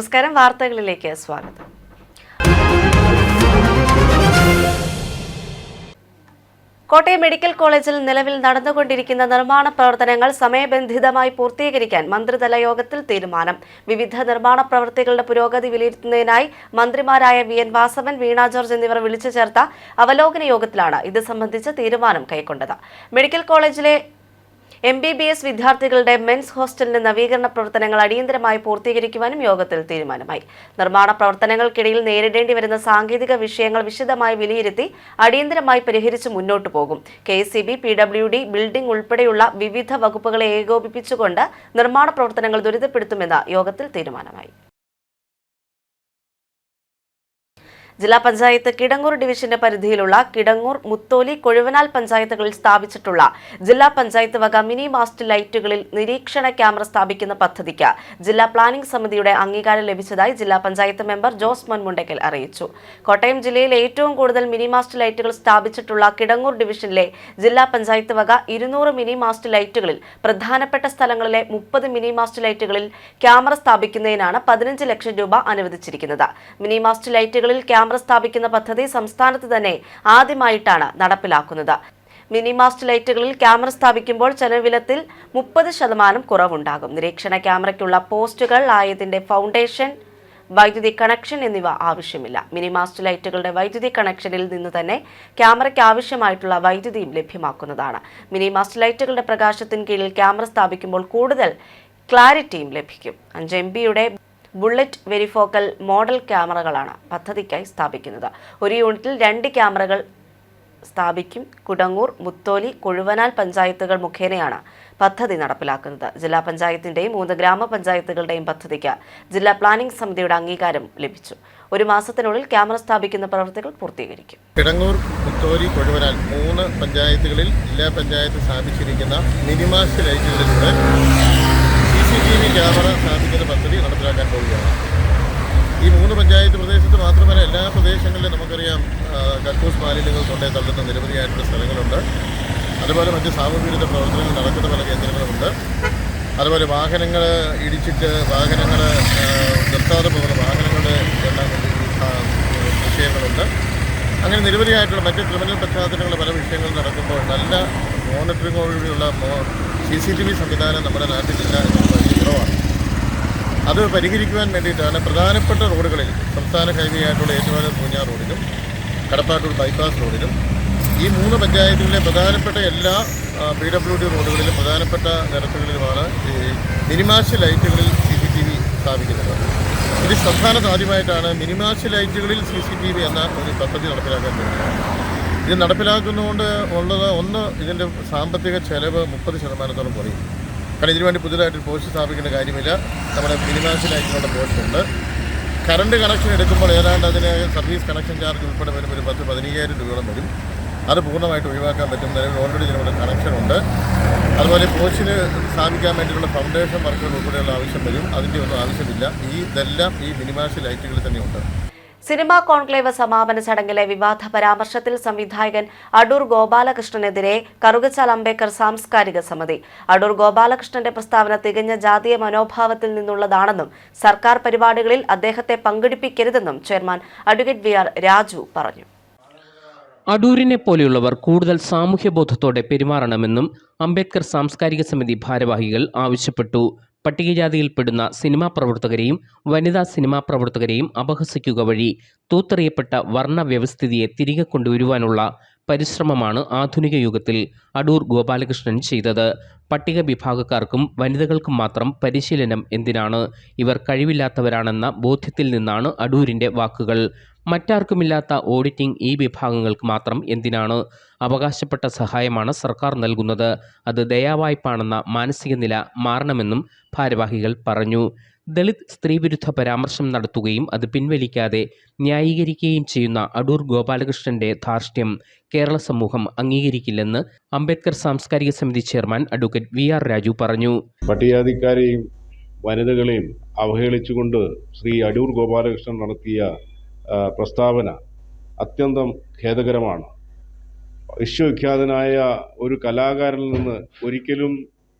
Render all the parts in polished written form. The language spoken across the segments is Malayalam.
നമസ്കാരം, വാർത്തകളിലേക്ക് സ്വാഗതം. കോട്ടയം മെഡിക്കൽ കോളേജിൽ നിലവിൽ നടന്നുകൊണ്ടിരിക്കുന്ന നിർമ്മാണ പ്രവർത്തനങ്ങൾ സമയബന്ധിതമായി പൂർത്തീകരിക്കാൻ മന്ത്രിതല യോഗത്തിൽ തീരുമാനം. വിവിധ നിർമ്മാണ പ്രവൃത്തികളുടെ പുരോഗതി വിലയിരുത്തുന്നതിനായി മന്ത്രിമാരായ VN വാസവൻ, വീണ ജോർജ് എന്നിവർ വിളിച്ചു ചേർത്ത അവലോകന യോഗത്തിലാണ് ഇത് സംബന്ധിച്ച തീരുമാനം കൈക്കൊണ്ടത്. മെഡിക്കൽ കോളേജിലെ MBBS വിദ്യാർത്ഥികളുടെ മെൻസ് ഹോസ്റ്റലിന്റെ നവീകരണ പ്രവർത്തനങ്ങൾ അടിയന്തരമായി പൂർത്തീകരിക്കുവാനും യോഗത്തിൽ തീരുമാനമായി. നിർമ്മാണ പ്രവർത്തനങ്ങൾക്കിടയിൽ നേരിടേണ്ടി വരുന്ന സാങ്കേതിക വിഷയങ്ങൾ വിശദമായി വിലയിരുത്തി അടിയന്തരമായി പരിഹരിച്ച് മുന്നോട്ടു പോകും. KSEB, PWD, ബിൽഡിംഗ് ഉൾപ്പെടെയുള്ള വിവിധ വകുപ്പുകളെ ഏകോപിപ്പിച്ചുകൊണ്ട് നിർമ്മാണ പ്രവർത്തനങ്ങൾ ത്വരിതപ്പെടുത്തുമെന്ന് യോഗത്തിൽ തീരുമാനമായി. ജില്ലാ പഞ്ചായത്ത് കിടങ്ങൂർ ഡിവിഷന്റെ പരിധിയിലുള്ള കിടങ്ങൂർ, മുത്തോലി, കൊഴുവനാൽ പഞ്ചായത്തുകളിൽ സ്ഥാപിച്ചിട്ടുള്ള ജില്ലാ പഞ്ചായത്ത് വക മിനി മാസ്റ്റ് ലൈറ്റുകളിൽ നിരീക്ഷണ ക്യാമറ സ്ഥാപിക്കുന്ന പദ്ധതിക്ക് ജില്ലാ പ്ലാനിംഗ് സമിതിയുടെ അംഗീകാരം ലഭിച്ചതായി ജില്ലാ പഞ്ചായത്ത് മെമ്പർ ജോസ് മുണ്ടയ്ക്കൽ അറിയിച്ചു. കോട്ടയം ജില്ലയിൽ ഏറ്റവും കൂടുതൽ മിനി മാസ്റ്റ് ലൈറ്റുകൾ സ്ഥാപിച്ചിട്ടുള്ള കിടങ്ങൂർ ഡിവിഷനിലെ ജില്ലാ പഞ്ചായത്ത് വക 200 മിനി മാസ്റ്റ് ലൈറ്റുകളിൽ പ്രധാനപ്പെട്ട സ്ഥലങ്ങളിലെ 30 മിനി മാസ്റ്റ് ലൈറ്റുകളിൽ ക്യാമറ സ്ഥാപിക്കുന്നതിനാണ് 15 ലക്ഷം രൂപ അനുവദിച്ചിരിക്കുന്നത്. മിനി മാസ്റ്റ് ലൈറ്റുകളിൽ ക്യാമറ സ്ഥാപിക്കുന്ന പദ്ധതി സംസ്ഥാനത്ത് തന്നെ ആദ്യമായിട്ടാണ് നടപ്പിലാക്കുന്നത്. മിനി മാസ്റ്റ് ലൈറ്റുകളിൽ ക്യാമറ സ്ഥാപിക്കുമ്പോൾ ചെലവിലത്തിൽ 30% കുറവുണ്ടാകും. നിരീക്ഷണ ക്യാമറയ്ക്കുള്ള പോസ്റ്റുകൾ, ആയതിന്റെ ഫൗണ്ടേഷൻ, വൈദ്യുതി കണക്ഷൻ എന്നിവ ആവശ്യമില്ല. മിനി മാസ്റ്റ് ലൈറ്റുകളുടെ വൈദ്യുതി കണക്ഷനിൽ നിന്ന് തന്നെ ക്യാമറയ്ക്ക് ആവശ്യമായിട്ടുള്ള വൈദ്യുതിയും ലഭ്യമാക്കുന്നതാണ്. മിനി മാസ്റ്റ് ലൈറ്റുകളുടെ പ്രകാശത്തിന് കീഴിൽ ക്യാമറ സ്ഥാപിക്കുമ്പോൾ കൂടുതൽ ക്ലാരിറ്റിയും ലഭിക്കും. 5 MB ബുള്ളറ്റ് വെരിഫോക്കൽ മോഡൽ ക്യാമറകളാണ് പദ്ധതിക്കായി സ്ഥാപിക്കുന്നത്. ഒരു യൂണിറ്റിൽ 2 ക്യാമറകൾ സ്ഥാപിക്കും. കുടങ്ങൂർ, മുത്തോലി, കൊഴുവനാൽ പഞ്ചായത്തുകൾ മുഖേനയാണ് പദ്ധതി നടപ്പിലാക്കുന്നത്. ജില്ലാ പഞ്ചായത്തിന്റെയും 3 ഗ്രാമപഞ്ചായത്തുകളുടെയും പദ്ധതിക്ക് ജില്ലാ പ്ലാനിംഗ് സമിതിയുടെ അംഗീകാരം ലഭിച്ചു. 1 മാസത്തിനുള്ളിൽ ക്യാമറ സ്ഥാപിക്കുന്ന പ്രവൃത്തികൾ പൂർത്തീകരിക്കും. കിടങ്ങൂർ, മുത്തോലി, കൊഴുവനാൽ 3 പഞ്ചായത്തുകളിൽ ജില്ലാ പഞ്ചായത്ത് സ്ഥാപിച്ചിരിക്കുന്ന മിനിമാസ്റ്റ് ലൈറ്റുകളിലൂടെ CCTV ക്യാമറ സ്ഥാപിക്കുന്ന പദ്ധതി നടപ്പിലാക്കാൻ പോവുകയാണ്. ഈ 3 പഞ്ചായത്ത് പ്രദേശത്ത് മാത്രമല്ല, എല്ലാ പ്രദേശങ്ങളിലും നമുക്കറിയാം കക്കൂസ് മാലിന്യങ്ങൾ കൊണ്ടേ തള്ളുന്ന നിരവധിയായിട്ടുള്ള സ്ഥലങ്ങളുണ്ട്. അതുപോലെ മറ്റ് സാമൂഹിക പ്രവർത്തനങ്ങൾ നടക്കുന്ന പല കേന്ദ്രങ്ങളുമുണ്ട്. അതുപോലെ വാഹനങ്ങൾ ഇടിച്ചിട്ട് വാഹനങ്ങൾ നിർത്താതെ പോകുന്ന വാഹനങ്ങളുടെ വിഷയങ്ങളുണ്ട്. അങ്ങനെ നിരവധിയായിട്ടുള്ള മറ്റ് ക്രിമിനൽ പശ്ചാത്തലങ്ങളുടെ പല വിഷയങ്ങൾ നടക്കുമ്പോൾ നല്ല മോണിറ്ററിങ്ങോടുകൂടിയുള്ള CCTV സംവിധാനം നമ്മുടെ നാട്ടിലില്ല എന്നുള്ളത് വലിയ കുറവാണ്. അത് പരിഹരിക്കുവാൻ വേണ്ടിയിട്ടാണ് പ്രധാനപ്പെട്ട റോഡുകളിൽ, സംസ്ഥാന ഹൈവേ ആയിട്ടുള്ള ഏറ്റുമാനൂർ പൂഞ്ഞാർ റോഡിലും കടപ്പാട്ടൂർ ബൈപ്പാസ് റോഡിലും ഈ 3 പഞ്ചായത്തുകളിലെ പ്രധാനപ്പെട്ട എല്ലാ PWD റോഡുകളിലും പ്രധാനപ്പെട്ട നിരത്തുകളിലുമാണ് ഈ മിനിമാസ്റ്റ് ലൈറ്റുകളിൽ CCTV സ്ഥാപിക്കുന്നത്. ഇത് സംസ്ഥാനത്ത് ആദ്യമായിട്ടാണ് മിനിമാസ്റ്റ് ലൈറ്റുകളിൽ CCTV എന്ന ഒരു പദ്ധതി നടപ്പിലാക്കാൻ പോകുന്നത്. ഇത് നടപ്പിലാക്കുന്നതുകൊണ്ട് ഒന്ന് ഇതിൻ്റെ സാമ്പത്തിക ചെലവ് 30% കുറയും. കാരണം ഇതിനുവേണ്ടി പുതിയതായിട്ട് പോസ്റ്റ് സ്ഥാപിക്കേണ്ട കാര്യമില്ല. നമ്മുടെ മിനിമാസ്റ്റ് ലൈറ്റുകളുടെ പോസ്റ്റ് ഉണ്ട്. കറണ്ട് കണക്ഷൻ എടുക്കുമ്പോൾ ഏതാണ്ട് അതിന് സർവീസ് കണക്ഷൻ ചാർജ് ഉൾപ്പെടെ വരുമ്പോൾ ഒരു 10-15,000 രൂപയോളം വരും. അത് പൂർണ്ണമായിട്ട് ഒഴിവാക്കാൻ പറ്റും. നിലവിൽ ഓൾറെഡി ഇതിനുള്ള കണക്ഷൻ ഉണ്ട്. അതുപോലെ പോസ്റ്റിന് സ്ഥാപിക്കാൻ വേണ്ടിയിട്ടുള്ള ഫൗണ്ടേഷൻ വർക്കുകൾ ഉൾപ്പെടെയുള്ള ആവശ്യം വരും. അതിൻ്റെ ഒന്നും ആവശ്യമില്ല. ഇതെല്ലാം ഈ മിനിമാസ്റ്റ് ലൈറ്റുകളിൽ തന്നെയുണ്ട്. സിനിമാ കോൺക്ലേവ് സമാപന ചടങ്ങിലെ വിവാദ പരാമർശത്തിൽ സംവിധായകൻ അടൂർ ഗോപാലകൃഷ്ണനെതിരെ കറുകച്ചാൽ അംബേദ്കർ സാംസ്കാരിക സമിതി. അടൂർ ഗോപാലകൃഷ്ണന്റെ പ്രസ്താവന തികഞ്ഞ ജാതീയ മനോഭാവത്തിൽ നിന്നുള്ളതാണെന്നും സർക്കാർ പരിപാടികളിൽ അദ്ദേഹത്തെ പങ്കെടുപ്പിക്കരുതെന്നും ചെയർമാൻ അഡ്വക്കേറ്റ് VR രാജു പറഞ്ഞു. അടൂരിനെ പോലെയുള്ളവർ കൂടുതൽ സാമൂഹ്യബോധത്തോടെ പെരുമാറണമെന്നും അംബേദ്കർ സാംസ്കാരിക സമിതി ഭാരവാഹികൾ ആവശ്യപ്പെട്ടു. പട്ടികജാതിയിൽപ്പെടുന്ന സിനിമാ പ്രവർത്തകരെയും വനിതാ സിനിമാ പ്രവർത്തകരെയും അപഹസിക്കുക വഴി തൂത്തെറിയപ്പെട്ട വർണ്ണ വ്യവസ്ഥിതിയെ തിരികെ കൊണ്ടുവരുവാനുള്ള പരിശ്രമമാണ് ആധുനിക യുഗത്തിൽ അടൂർ ഗോപാലകൃഷ്ണൻ ചെയ്തത്. പട്ടിക വിഭാഗക്കാർക്കും വനിതകൾക്കും മാത്രം പരിശീലനം എന്തിനാണ്? ഇവർ കഴിവില്ലാത്തവരാണെന്ന ബോധ്യത്തിൽ നിന്നാണ് അടൂരിൻ്റെ വാക്കുകൾ. മറ്റാർക്കുമില്ലാത്ത ഓഡിറ്റിംഗ് ഈ വിഭാഗങ്ങൾക്ക് മാത്രം എന്തിനാണ്? അവകാശപ്പെട്ട സഹായമാണ് സർക്കാർ നൽകുന്നത്. അത് ദയാവായ്പാണെന്ന മാനസിക നില മാറണമെന്നും ഭാരവാഹികൾ പറഞ്ഞു. ദളിത് സ്ത്രീവിരുദ്ധ പരാമർശം നടത്തുകയും അത് പിൻവലിക്കാതെ ന്യായീകരിക്കുകയും ചെയ്യുന്ന അടൂർ ഗോപാലകൃഷ്ണന്റെ ധാർഷ്ട്യം കേരള സമൂഹം അംഗീകരിക്കില്ലെന്ന് അംബേദ്കർ സാംസ്കാരിക സമിതി ചെയർമാൻ അഡ്വക്കേറ്റ് VR രാജു പറഞ്ഞു. പട്ടികജാതിക്കാരെയും വനിതകളെയും അവഹേളിച്ചുകൊണ്ട് ശ്രീ അടൂർ ഗോപാലകൃഷ്ണൻ നടത്തിയ പ്രസ്താവന അത്യന്തം ഖേദകരമാണ്. വിശ്വവിഖ്യാതനായ ഒരു കലാകാരനിൽ നിന്ന് ഒരിക്കലും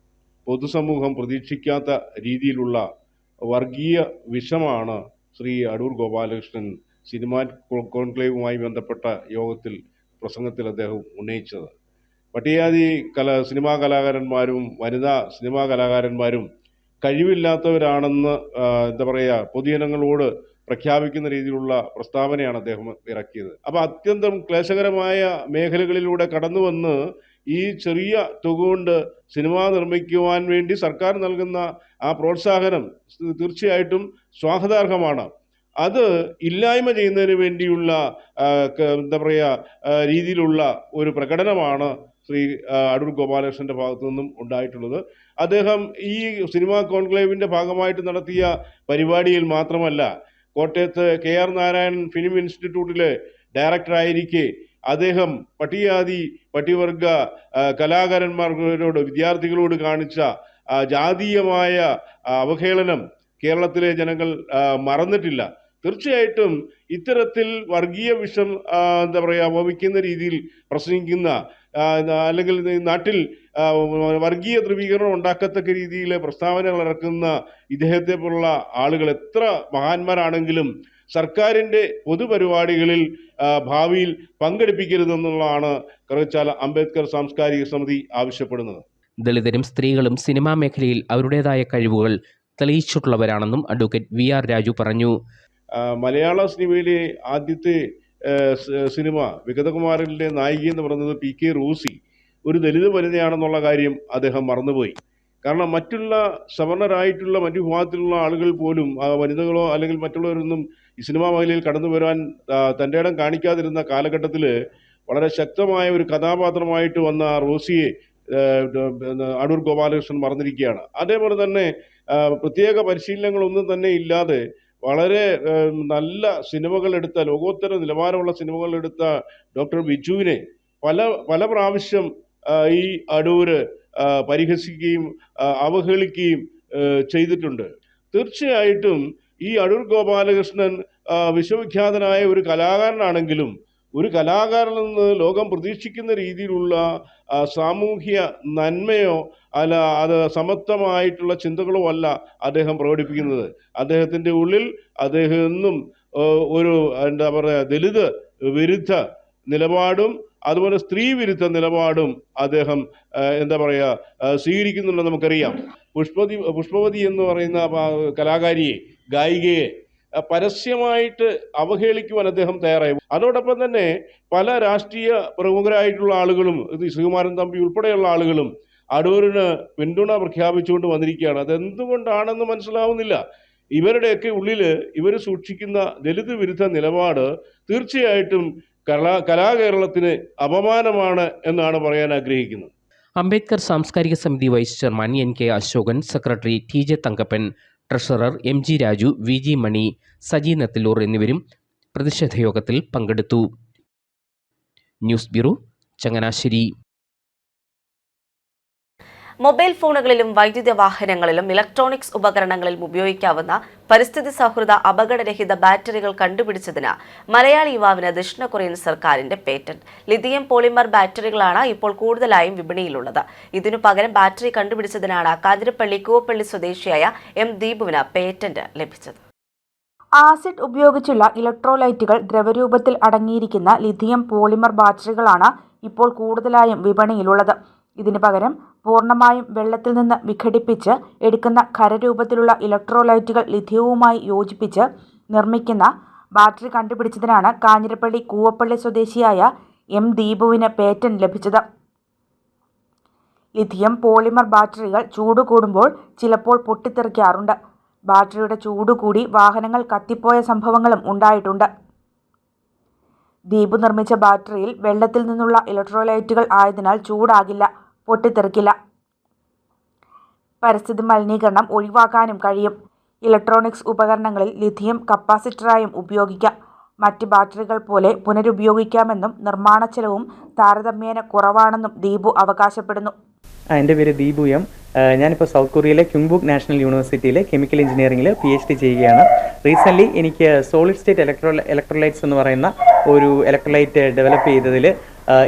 പൊതുസമൂഹം പ്രതീക്ഷിക്കാത്ത രീതിയിലുള്ള വർഗീയ വിഷമാണ് ശ്രീ അടൂർ ഗോപാലകൃഷ്ണൻ സിനിമാ കോൺക്ലേവുമായി ബന്ധപ്പെട്ട യോഗത്തിൽ പ്രസംഗത്തിൽ അദ്ദേഹം ഉന്നയിച്ചത്. പട്ടികജാതി സിനിമാ കലാകാരന്മാരും വനിതാ സിനിമാ കലാകാരന്മാരും കഴിവില്ലാത്തവരാണെന്ന് പൊതുജനങ്ങളോട് പ്രഖ്യാപിക്കുന്ന രീതിയിലുള്ള പ്രസ്താവനയാണ് അദ്ദേഹം ഇറക്കിയത്. അപ്പോൾ അത്യന്തം ക്ലേശകരമായ മേഖലകളിലൂടെ കടന്നു വന്ന് ഈ ചെറിയ തുക കൊണ്ട് സിനിമ നിർമ്മിക്കുവാൻ വേണ്ടി സർക്കാർ നൽകുന്ന ആ പ്രോത്സാഹനം തീർച്ചയായിട്ടും സ്വാഗതാർഹമാണ്. അത് ഇല്ലായ്മ ചെയ്യുന്നതിന് വേണ്ടിയുള്ള രീതിയിലുള്ള ഒരു പ്രകടനമാണ് ശ്രീ അടൂർ ഗോപാലകൃഷ്ണന്റെ ഭാഗത്തു നിന്നും ഉണ്ടായിട്ടുള്ളത്. അദ്ദേഹം ഈ സിനിമാ കോൺക്ലേവിന്റെ ഭാഗമായിട്ട് നടത്തിയ പരിപാടിയിൽ മാത്രമല്ല, കോട്ടയത്ത് KR നാരായണൻ ഫിലിം ഇൻസ്റ്റിറ്റ്യൂട്ടിലെ ഡയറക്ടറായിരിക്കെ അദ്ദേഹം പട്ടികവർഗ കലാകാരന്മാരോട് വിദ്യാർത്ഥികളോട് കാണിച്ച ജാതീയമായ അവഹേളനം കേരളത്തിലെ ജനങ്ങൾ മറന്നിട്ടില്ല. തീർച്ചയായിട്ടും ഇത്തരത്തിൽ വർഗീയ വിഷം വമിക്കുന്ന രീതിയിൽ പ്രസംഗിക്കുന്ന അല്ലെങ്കിൽ നാട്ടിൽ വർഗീയ ധ്രുവീകരണം ഉണ്ടാക്കത്തക്ക രീതിയിൽ പ്രസ്താവനകൾ ഇറക്കുന്ന ഇദ്ദേഹത്തെ പോലുള്ള ആളുകൾ എത്ര മഹാന്മാരാണെങ്കിലും സർക്കാരിൻ്റെ പൊതുപരിപാടികളിൽ ഭാവിയിൽ പങ്കെടുപ്പിക്കരുതെന്നുള്ളതാണ് കറുകച്ചാൽ അംബേദ്കർ സാംസ്കാരിക സമിതി ആവശ്യപ്പെടുന്നത്. ദളിതരും സ്ത്രീകളും സിനിമാ മേഖലയിൽ അവരുടേതായ കഴിവുകൾ തെളിയിച്ചിട്ടുള്ളവരാണെന്നും അഡ്വക്കേറ്റ് VR രാജു പറഞ്ഞു. മലയാള സിനിമയിലെ ആദ്യത്തെ സിനിമ വിഗതകുമാരൻ്റെ നായിക എന്ന് പറയുന്നത് PK റോസി ഒരു ദലിത് വനിതയാണെന്നുള്ള കാര്യം അദ്ദേഹം മറന്നുപോയി. കാരണം മറ്റുള്ള സവർണരായിട്ടുള്ള മറ്റു വിഭാഗത്തിലുള്ള ആളുകൾ പോലും വനിതകളോ അല്ലെങ്കിൽ മറ്റുള്ളവരൊന്നും ഈ സിനിമാ മേഖലയിൽ കടന്നു വരാൻ തൻ്റെ ഇടം കാണിക്കാതിരുന്ന കാലഘട്ടത്തിൽ വളരെ ശക്തമായ ഒരു കഥാപാത്രമായിട്ട് വന്ന റോസിയെ അടൂർ ഗോപാലകൃഷ്ണൻ മറന്നിരിക്കുകയാണ്. അതേപോലെ തന്നെ പ്രത്യേക പരിശീലനങ്ങളൊന്നും തന്നെ ഇല്ലാതെ വളരെ നല്ല സിനിമകൾ എടുത്ത, ലോകോത്തര നിലവാരമുള്ള സിനിമകൾ എടുത്ത ഡോക്ടർ ബിജുവിനെ പല പ്രാവശ്യം ഈ അടൂര് പരിഹസിക്കുകയും അവഹേളിക്കുകയും ചെയ്തിട്ടുണ്ട്. തീർച്ചയായിട്ടും ഈ അടൂർ ഗോപാലകൃഷ്ണൻ വിശ്വവിഖ്യാതനായ ഒരു കലാകാരനാണെങ്കിലും ഒരു കലാകാരനിൽ നിന്ന് ലോകം പ്രതീക്ഷിക്കുന്ന രീതിയിലുള്ള സാമൂഹ്യ നന്മയോ അല്ല അത് സമത്വമായിട്ടുള്ള ചിന്തകളോ അല്ല അദ്ദേഹം പ്രകടിപ്പിക്കുന്നത്. അദ്ദേഹത്തിൻ്റെ ഉള്ളിൽ അദ്ദേഹം എന്നും ഒരു ദലിത് വിരുദ്ധ നിലപാടും അതുപോലെ സ്ത്രീ വിരുദ്ധ നിലപാടും അദ്ദേഹം സ്വീകരിക്കുന്നുണ്ടെന്ന് നമുക്കറിയാം. പുഷ്പവതി എന്ന് പറയുന്ന കലാകാരിയെ, ഗായികയെ പരസ്യമായിട്ട് അവഹേളിക്കുവാൻ അദ്ദേഹം തയ്യാറായി. അതോടൊപ്പം തന്നെ പല രാഷ്ട്രീയ പ്രമുഖരായിട്ടുള്ള ആളുകളും ശ്രീകുമാരൻ തമ്പി ഉൾപ്പെടെയുള്ള ആളുകളും അടൂരിന് പിന്തുണ പ്രഖ്യാപിച്ചുകൊണ്ട് വന്നിരിക്കുകയാണ്. അതെന്തുകൊണ്ടാണെന്ന് മനസ്സിലാവുന്നില്ല. ഇവരുടെയൊക്കെ ഉള്ളിൽ ഇവർ സൂക്ഷിക്കുന്ന ദലിത് വിരുദ്ധ നിലപാട് തീർച്ചയായിട്ടും കലാകേരളത്തിന് അപമാനമാണ് എന്നാണ് പറയാൻ ആഗ്രഹിക്കുന്നത്. അംബേദ്കർ സാംസ്കാരിക സമിതി vice chairman NK Ashokan, secretary TJ Thankappan, treasurer MG Raju, VG Mani, Saji Nathilur എന്നിവരും പ്രതിഷേധ യോഗത്തിൽ പങ്കെടുത്തു. News bureau, Changanassery. മൊബൈൽ ഫോണുകളിലും വൈദ്യുത വാഹനങ്ങളിലും ഇലക്ട്രോണിക്സ് ഉപകരണങ്ങളിലും ഉപയോഗിക്കാവുന്ന പരിസ്ഥിതി സൗഹൃദ അപകടരഹിത ബാറ്ററികൾ കണ്ടുപിടിച്ചതിന് മലയാളി യുവാവിന് ദക്ഷിണ കൊറിയൻ സർക്കാരിന്റെ പേറ്റന്റ്. ലിഥിയം പോളിമർ ബാറ്ററികളാണ് ഇപ്പോൾ കൂടുതലായും വിപണിയിലുള്ളത്. ഇതിനു പകരം ബാറ്ററി കണ്ടുപിടിച്ചതിനാണ് കാഞ്ഞിരപ്പള്ളി കൂവപ്പള്ളി സ്വദേശിയായ M ദീപുവിന് പേറ്റന്റ് ലഭിച്ചത്. ആസിഡ് ഉപയോഗിച്ചുള്ള ഇലക്ട്രോലൈറ്റുകൾ ദ്രവരൂപത്തിൽ അടങ്ങിയിരിക്കുന്ന ലിഥിയം പോളിമർ ബാറ്ററികളാണ് ഇപ്പോൾ കൂടുതലായും വിപണിയിലുള്ളത്. ഇതിനു പകരം പൂർണ്ണമായും വെള്ളത്തിൽ നിന്ന് വിഘടിപ്പിച്ച് എടുക്കുന്ന ഖരരൂപത്തിലുള്ള ഇലക്ട്രോലൈറ്റുകൾ ലിഥിയവുമായി യോജിപ്പിച്ച് നിർമ്മിക്കുന്ന ബാറ്ററി കണ്ടുപിടിച്ചതിനാണ് കാഞ്ഞിരപ്പള്ളി കൂവപ്പള്ളി സ്വദേശിയായ M ദീപുവിന് പേറ്റന്റ് ലഭിച്ചത്. ലിഥിയം പോളിമർ ബാറ്ററികൾ ചൂട് കൂടുമ്പോൾ ചിലപ്പോൾ പൊട്ടിത്തെറിക്കാറുണ്ട്. ബാറ്ററിയുടെ ചൂടുകൂടി വാഹനങ്ങൾ കത്തിപ്പോയ സംഭവങ്ങളും ഉണ്ടായിട്ടുണ്ട്. ദീപു നിർമ്മിച്ച ബാറ്ററിയിൽ വെള്ളത്തിൽ നിന്നുള്ള ഇലക്ട്രോലൈറ്റുകൾ ആയതിനാൽ ചൂടാകില്ല, പൊട്ടിത്തെറിക്കില്ല. പരിസ്ഥിതി മലിനീകരണം ഒഴിവാക്കാനും കഴിയും. ഇലക്ട്രോണിക്സ് ഉപകരണങ്ങളിൽ ലിഥിയം കപ്പാസിറ്ററായും ഉപയോഗിക്കാം. മറ്റ് ബാറ്ററികൾ പോലെ പുനരുപയോഗിക്കാമെന്നും നിർമ്മാണ ചെലവും താരതമ്യേന കുറവാണെന്നും ദീപു അവകാശപ്പെടുന്നു. എൻ്റെ പേര് ദീപു M. ഞാനിപ്പോൾ സൗത്ത് കൊറിയയിലെ ക്യുങ്ബുക് നാഷണൽ യൂണിവേഴ്സിറ്റിയിലെ കെമിക്കൽ എഞ്ചിനീയറിംഗിൽ PhD ചെയ്യുകയാണ്. റീസെൻ്റ്ലി എനിക്ക് സോളിഡ് സ്റ്റേറ്റ് ഇലക്ട്രോലൈറ്റ്സ് എന്ന് പറയുന്ന ഒരു ഇലക്ട്രോലൈറ്റ് ഡെവലപ്പ് ചെയ്തതിൽ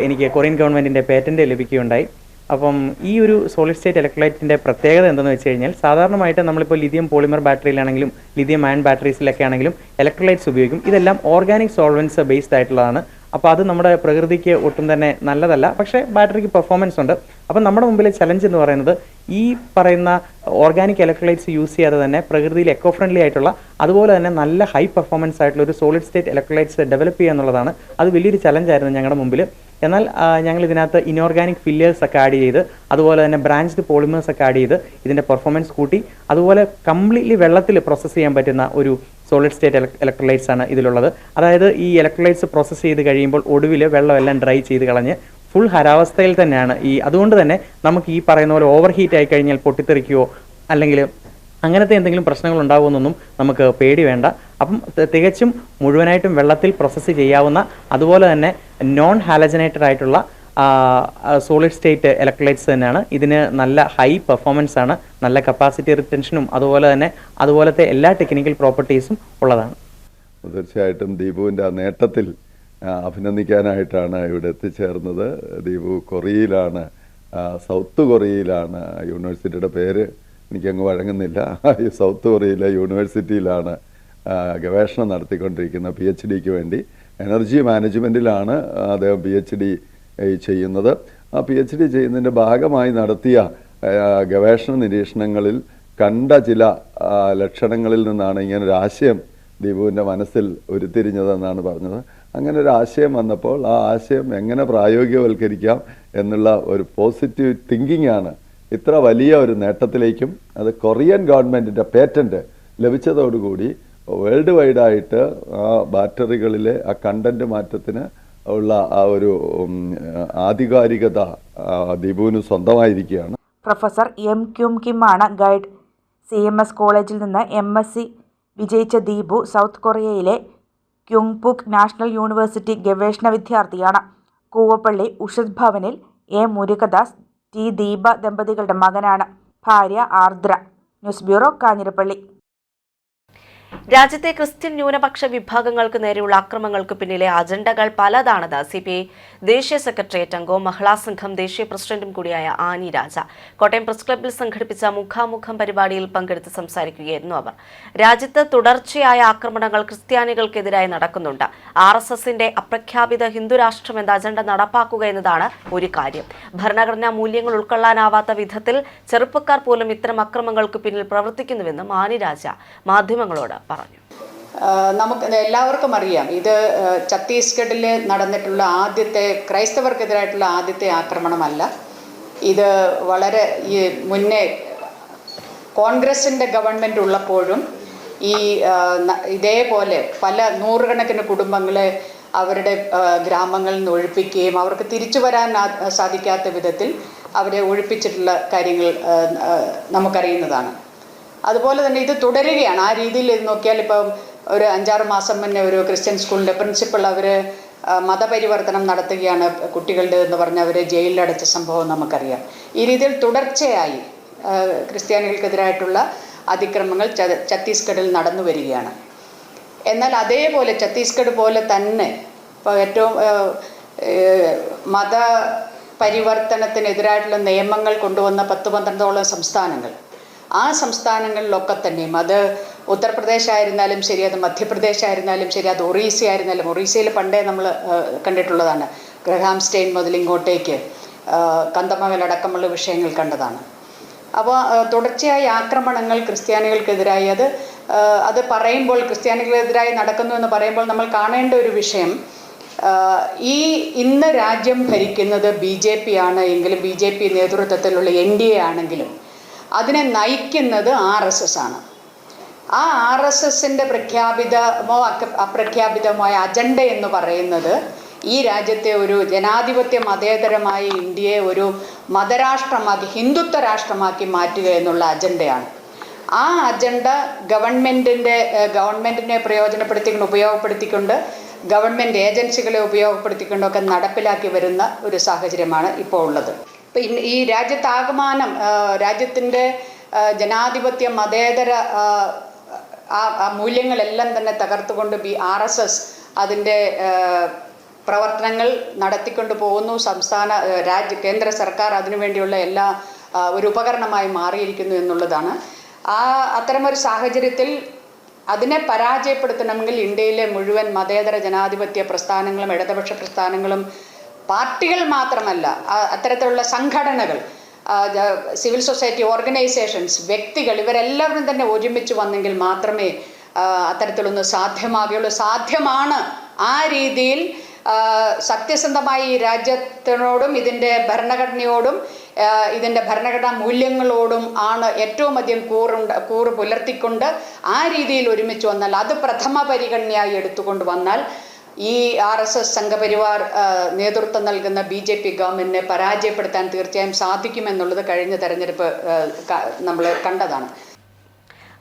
എനിക്ക് കൊറിയൻ ഗവൺമെൻറ്റിൻ്റെ പേറ്റൻറ്റ് ലഭിക്കുകയുണ്ടായി. അപ്പം ഈ ഒരു സോളിഡ് സ്റ്റേറ്റ് ഇലക്ട്രോലൈറ്റിൻ്റെ പ്രത്യേകത എന്തെന്ന് വെച്ച് കഴിഞ്ഞാൽ സാധാരണമായിട്ട് നമ്മളിപ്പോൾ ലിഥിയം പോളിമർ ബാറ്ററിയിലാണെങ്കിലും ലിഥിയം അയൺ ബാറ്ററീസിലൊക്കെ ആണെങ്കിലും ഇലക്ട്രോലൈറ്റ്സ് ഉപയോഗിക്കും. ഇതെല്ലാം ഓർഗാനിക് സോൾവൻസ് ബേസ്ഡ് ആയിട്ടുള്ളതാണ്. അപ്പോൾ അത് നമ്മുടെ പ്രകൃതിക്ക് ഒട്ടും തന്നെ നല്ലതല്ല, പക്ഷേ ബാറ്ററിക്ക് പെർഫോമൻസ് ഉണ്ട്. അപ്പം നമ്മുടെ മുമ്പിലെ ചലഞ്ച് എന്ന് പറയുന്നത് ഈ പറയുന്ന ഓർഗാനിക് ഇലക്ട്രോലൈറ്റ്സ് യൂസ് ചെയ്യാതെ തന്നെ പ്രകൃതിയിൽ എക്കോ ഫ്രണ്ട്ലി ആയിട്ടുള്ള അതുപോലെ തന്നെ നല്ല ഹൈ പെർഫോമൻസ് ആയിട്ടുള്ള ഒരു സോളിഡ് സ്റ്റേറ്റ് ഇലക്ട്രോലൈറ്റ്സ് ഡെവലപ്പ് ചെയ്യുക എന്നുള്ളതാണ്. അത് വലിയൊരു ചലഞ്ചായിരുന്നു ഞങ്ങളുടെ മുമ്പിൽ. എന്നാൽ ഞങ്ങൾ ഇതിനകത്ത് ഇനോർഗാനിക് ഫില്ലേഴ്സ് ഒക്കെ ആഡ് ചെയ്ത് അതുപോലെ തന്നെ ബ്രാഞ്ച്ഡ് പോളിമേഴ്സ് ഒക്കെ ആഡ് ചെയ്ത് ഇതിൻ്റെ പെർഫോമൻസ് കൂട്ടി. അതുപോലെ കംപ്ലീറ്റ്ലി വെള്ളത്തിൽ പ്രോസസ്സ് ചെയ്യാൻ പറ്റുന്ന ഒരു സോളിഡ് സ്റ്റേറ്റ് ഇലക്ട്രോലൈറ്റ്സ് ആണ് ഇതിലുള്ളത്. അതായത് ഈ ഇലക്ട്രോലൈറ്റ്സ് പ്രോസസ്സ് ചെയ്ത് കഴിയുമ്പോൾ ഒടുവിൽ വെള്ളമെല്ലാം ഡ്രൈ ചെയ്ത് കളഞ്ഞ് ഫുൾ ഹരാവസ്ഥയിൽ തന്നെയാണ് അതുകൊണ്ട് തന്നെ നമുക്ക് ഈ പറയുന്ന പോലെ ഓവർ ഹീറ്റ് ആയി കഴിഞ്ഞാൽ പൊട്ടിത്തെറിക്കുകയോ അല്ലെങ്കിൽ അങ്ങനത്തെ എന്തെങ്കിലും പ്രശ്നങ്ങൾ ഉണ്ടാകുമെന്നൊന്നും നമുക്ക് പേടി വേണ്ട. അപ്പം തികച്ചും മുഴുവനായിട്ടും വെള്ളത്തിൽ പ്രോസസ്സ് ചെയ്യാവുന്ന അതുപോലെ തന്നെ നോൺ ഹാലജനേറ്റഡ് ആയിട്ടുള്ള സോളിഡ് സ്റ്റേറ്റ് ഇലക്ട്രോലൈറ്റ്സ് തന്നെയാണ്. ഇതിന് നല്ല ഹൈ പെർഫോമൻസ് ആണ്, നല്ല കപ്പാസിറ്റി റിറ്റൻഷനും അതുപോലെ തന്നെ അതുപോലത്തെ എല്ലാ ടെക്നിക്കൽ പ്രോപ്പർട്ടീസും ഉള്ളതാണ്. തീർച്ചയായിട്ടും ദീപുവിൻ്റെ ആ നേട്ടത്തിൽ അഭിനന്ദിക്കാനായിട്ടാണ് ഇവിടെ എത്തിച്ചേർന്നത്. ദീപു കൊറിയയിലാണ്, സൗത്ത് കൊറിയയിലാണ്. യൂണിവേഴ്സിറ്റിയുടെ പേര് എനിക്കങ്ങ് വഴങ്ങുന്നില്ല. ഈ സൗത്ത് കൊറിയയിലെ യൂണിവേഴ്സിറ്റിയിലാണ് ഗവേഷണം നടത്തിക്കൊണ്ടിരിക്കുന്നത്. PhDക്ക് വേണ്ടി എനർജി മാനേജ്മെൻറ്റിലാണ് അദ്ദേഹം PhD ചെയ്യുന്നത്. ആ PhD ചെയ്യുന്നതിൻ്റെ ഭാഗമായി നടത്തിയ ഗവേഷണ നിരീക്ഷണങ്ങളിൽ കണ്ട ചില ലക്ഷണങ്ങളിൽ നിന്നാണ് ഇങ്ങനൊരു ആശയം ദീപുവിൻ്റെ മനസ്സിൽ ഉരുത്തിരിഞ്ഞതെന്നാണ് പറഞ്ഞത്. അങ്ങനെ ഒരു ആശയം വന്നപ്പോൾ ആ ആശയം എങ്ങനെ പ്രായോഗികവൽക്കരിക്കാം എന്നുള്ള ഒരു പോസിറ്റീവ് തിങ്കിങ് ആണ് ഇത്ര വലിയ ഒരു നേട്ടത്തിലേക്കും അത് കൊറിയൻ ഗവൺമെൻറ്റിൻ്റെ പേറ്റൻറ്റ് ലഭിച്ചതോടുകൂടി വേൾഡ് വൈഡായിട്ട് ആ ബാറ്ററികളിലെ ആ കണ്ടൻറ്റ് മാറ്റത്തിന് ഉള്ള ആ ഒരു ആധികാരികത ദീപുവിന് സ്വന്തമായിരിക്കുകയാണ്. Professor M. ക്യൂം കിമാണ് ഗൈഡ്. CMS കോളേജിൽ നിന്ന് MSc വിജയിച്ച ദീപു സൗത്ത് കൊറിയയിലെ ക്യുങ്ബുക് നാഷണൽ യൂണിവേഴ്സിറ്റി ഗവേഷണ വിദ്യാർത്ഥിയാണ്. കൂവപ്പള്ളി ഉഷത് ഭവനിൽ A. മുരുകദാസ്, T. ദീപ ദമ്പതികളുടെ മകനാണ്. ഭാര്യ ആർദ്ര. News bureau, Kanjirappally. രാജ്യത്തെ ക്രിസ്ത്യൻ ന്യൂനപക്ഷ വിഭാഗങ്ങൾക്ക് നേരെയുള്ള അക്രമങ്ങൾക്ക് പിന്നിലെ അജണ്ടകൾ പലതാണെന്ന് CPI ദേശീയ സെക്രട്ടേറിയറ്റ് അംഗവും മഹിളാ സംഘം ദേശീയ പ്രസിഡന്റും കൂടിയായ ആനി രാജ കോട്ടയം പ്രസ് ക്ലബ്ബിൽ സംഘടിപ്പിച്ച മുഖാമുഖം പരിപാടിയിൽ പങ്കെടുത്ത് സംസാരിക്കുകയായിരുന്നു അവർ. രാജ്യത്ത് തുടർച്ചയായ ആക്രമണങ്ങൾ ക്രിസ്ത്യാനികൾക്കെതിരായി നടക്കുന്നുണ്ട്. RSSന്റെ അപ്രഖ്യാപിത ഹിന്ദുരാഷ്ട്രം എന്ന അജണ്ട നടപ്പാക്കുക എന്നതാണ് ഒരു കാര്യം. ഭരണഘടനാ മൂല്യങ്ങൾ ഉൾക്കൊള്ളാനാവാത്ത വിധത്തിൽ ചെറുപ്പക്കാർ പോലും ഇത്തരം അക്രമങ്ങൾക്ക് പിന്നിൽ പ്രവർത്തിക്കുന്നുവെന്നും ആനി രാജ മാധ്യമങ്ങളോട് പറഞ്ഞു. നമുക്ക് എല്ലാവർക്കും അറിയാം, ഇത് ഛത്തീസ്ഗഡിൽ നടന്നിട്ടുള്ള ആദ്യത്തെ ക്രൈസ്തവർക്കെതിരായിട്ടുള്ള ആദ്യത്തെ ആക്രമണമല്ല. ഇത് വളരെ മുന്നേ കോൺഗ്രസിൻ്റെ ഗവൺമെൻറ് ഉള്ളപ്പോഴും ഇതേപോലെ പല നൂറുകണക്കിന് കുടുംബങ്ങളെ അവരുടെ ഗ്രാമങ്ങളിൽ നിന്ന് ഒഴിപ്പിക്കുകയും അവർക്ക് തിരിച്ചു വരാൻ സാധിക്കാത്ത വിധത്തിൽ അവരെ ഒഴിപ്പിച്ചിട്ടുള്ള കാര്യങ്ങൾ നമുക്കറിയുന്നതാണ്. അതുപോലെ തന്നെ ഇത് തുടരുകയാണ്. ആ രീതിയിൽ ഇത് നോക്കിയാൽ ഇപ്പം ഒരു 5-6 മാസം മുന്നേ ഒരു ക്രിസ്ത്യൻ സ്കൂളിൻ്റെ പ്രിൻസിപ്പൾ അവർ മതപരിവർത്തനം നടത്തുകയാണ് കുട്ടികളുടെ എന്ന് പറഞ്ഞ് അവരെ ജയിലിലടച്ച സംഭവം നമുക്കറിയാം. ഈ രീതിയിൽ തുടർച്ചയായി ക്രിസ്ത്യാനികൾക്കെതിരായിട്ടുള്ള അതിക്രമങ്ങൾ ഛത്തീസ്ഗഡിൽ നടന്നു വരികയാണ്. എന്നാൽ അതേപോലെ ഛത്തീസ്ഗഡ് പോലെ തന്നെ ഇപ്പോൾ ഏറ്റവും മതപരിവർത്തനത്തിനെതിരായിട്ടുള്ള നിയമങ്ങൾ കൊണ്ടുവന്ന 10-12ഓളം സംസ്ഥാനങ്ങൾ, ആ സംസ്ഥാനങ്ങളിലൊക്കെ തന്നെയും അത് ഉത്തർപ്രദേശ് ആയിരുന്നാലും ശരി, അത് മധ്യപ്രദേശ് ആയിരുന്നാലും ശരി, അത് ഒറീസ ആയിരുന്നാലും, ഒറീസയിൽ പണ്ടേ നമ്മൾ കണ്ടിട്ടുള്ളതാണ്. ഗ്രഹാം സ്റ്റെയിൻ മുതൽ ഇങ്ങോട്ടേക്ക് കന്തമംഗലടക്കമുള്ള വിഷയങ്ങൾ കണ്ടതാണ്. അപ്പോൾ തുടർച്ചയായ ആക്രമണങ്ങൾ ക്രിസ്ത്യാനികൾക്കെതിരായി അത് പറയുമ്പോൾ ക്രിസ്ത്യാനികൾക്കെതിരായി നടക്കുന്നു എന്ന് പറയുമ്പോൾ നമ്മൾ കാണേണ്ട ഒരു വിഷയം, ഇന്ന് രാജ്യം ഭരിക്കുന്നത് BJP ആണ് എങ്കിലും BJP നേതൃത്വത്തിലുള്ള NDA ആണെങ്കിലും അതിനെ നയിക്കുന്നത് RSS ആണ്. ആ RSSൻ്റെ പ്രഖ്യാപിതമോ അപ്രഖ്യാപിതമായ അജണ്ട എന്ന് പറയുന്നത് ഈ രാജ്യത്തെ ഒരു ജനാധിപത്യ മതേതരമായ ഇന്ത്യയെ ഒരു മതരാഷ്ട്രമാക്കി, ഹിന്ദുത്വ രാഷ്ട്രമാക്കി മാറ്റുക എന്നുള്ള അജണ്ടയാണ്. ആ അജണ്ട ഗവൺമെൻറ്റിനെ ഉപയോഗപ്പെടുത്തിക്കൊണ്ട് ഗവൺമെൻറ് ഏജൻസികളെ ഉപയോഗപ്പെടുത്തിക്കൊണ്ടൊക്കെ നടപ്പിലാക്കി വരുന്ന ഒരു സാഹചര്യമാണ് ഇപ്പോൾ ഉള്ളത്. ഇപ്പം ഈ രാജ്യത്താകമാനം രാജ്യത്തിൻ്റെ ജനാധിപത്യ മതേതര ആ മൂല്യങ്ങളെല്ലാം തന്നെ തകർത്തുകൊണ്ട് RSS അതിൻ്റെ പ്രവർത്തനങ്ങൾ നടത്തിക്കൊണ്ട് പോകുന്നു. കേന്ദ്ര സർക്കാർ അതിനുവേണ്ടിയുള്ള എല്ലാ ഒരു ഉപകരണമായി മാറിയിരിക്കുന്നു എന്നുള്ളതാണ്. അത്തരമൊരു സാഹചര്യത്തിൽ അതിനെ പരാജയപ്പെടുത്തണമെങ്കിൽ ഇന്ത്യയിലെ മുഴുവൻ മതേതര ജനാധിപത്യ പ്രസ്ഥാനങ്ങളും ഇടതുപക്ഷ പ്രസ്ഥാനങ്ങളും പാർട്ടികൾ മാത്രമല്ല, അത്തരത്തിലുള്ള സംഘടനകൾ, സിവിൽ സൊസൈറ്റി ഓർഗനൈസേഷൻസ്, വ്യക്തികൾ, ഇവരെല്ലാവരും തന്നെ ഒരുമിച്ച് വന്നെങ്കിൽ മാത്രമേ അത്തരത്തിലൊന്ന് സാധ്യമാകുകയുള്ളൂ. സാധ്യമാണ്. ആ രീതിയിൽ സത്യസന്ധമായി ഈ രാജ്യത്തിനോടും ഇതിൻ്റെ ഭരണഘടനയോടും ഇതിൻ്റെ ഭരണഘടനാ മൂല്യങ്ങളോടും ആണ് ഏറ്റവും അധികം കൂറ് പുലർത്തിക്കൊണ്ട് ആ രീതിയിൽ ഒരുമിച്ച് വന്നാൽ, അത് പ്രഥമ പരിഗണനയായി എടുത്തുകൊണ്ട് വന്നാൽ ഈ RSS സംഘപരിവാർ നേതൃത്വം നൽകുന്ന BJP ഗവൺമെൻറ്റിനെ പരാജയപ്പെടുത്താൻ തീർച്ചയായും സാധിക്കുമെന്നുള്ളത് കഴിഞ്ഞ തെരഞ്ഞെടുപ്പ് നമ്മൾ കണ്ടതാണ്.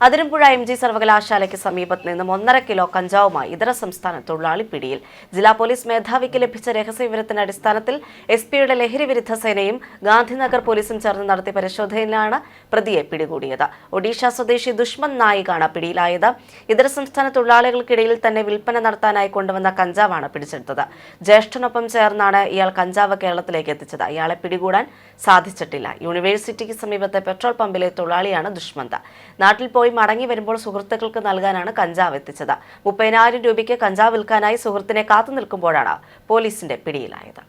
അതിരമ്പുഴ MG സർവകലാശാലയ്ക്ക് സമീപത്ത് നിന്നും 1.5 കിലോ കഞ്ചാവുമായി ഇതര സംസ്ഥാന തൊഴിലാളി പിടിയിൽ. ജില്ലാ പോലീസ് മേധാവിക്ക് ലഭിച്ച രഹസ്യവിവരത്തിന്റെ അടിസ്ഥാനത്തിൽ SP-യുടെ ലഹരി വിരുദ്ധ സേനയും ഗാന്ധിനഗർ പോലീസും ചേർന്ന് നടത്തിയ പരിശോധനയിലാണ് പ്രതിയെ പിടികൂടിയത്. ഒഡീഷ സ്വദേശി ദുഷ്മന്ത് നായികാണ് പിടിയിലായത്. ഇതര സംസ്ഥാന തൊഴിലാളികൾക്കിടയിൽ തന്നെ വിൽപ്പന നടത്താനായി കൊണ്ടുവന്ന കഞ്ചാവാണ് പിടിച്ചെടുത്തത്. ജ്യേഷ്ഠനൊപ്പം ചേർന്നാണ് ഇയാൾ കഞ്ചാവ് കേരളത്തിലേക്ക് എത്തിച്ചത്. ഇയാളെ പിടികൂടാൻ സാധിച്ചിട്ടില്ല. യൂണിവേഴ്സിറ്റിക്ക് സമീപത്തെ പെട്രോൾ പമ്പിലെ തൊഴിലാളിയാണ് ദുഷ്മന്ത്. നാട്ടിൽ പോയി മടങ്ങി വരുമ്പോൾ സുഹൃത്തുക്കൾക്ക് നൽകാനാണ് കഞ്ചാവ് എത്തിച്ചത്. 30,000 രൂപയ്ക്ക് കഞ്ചാവ് വിൽക്കാനായി സുഹൃത്തിനെ കാത്തു നിൽക്കുമ്പോഴാണ് പോലീസിന്റെ പിടിയിലായത്.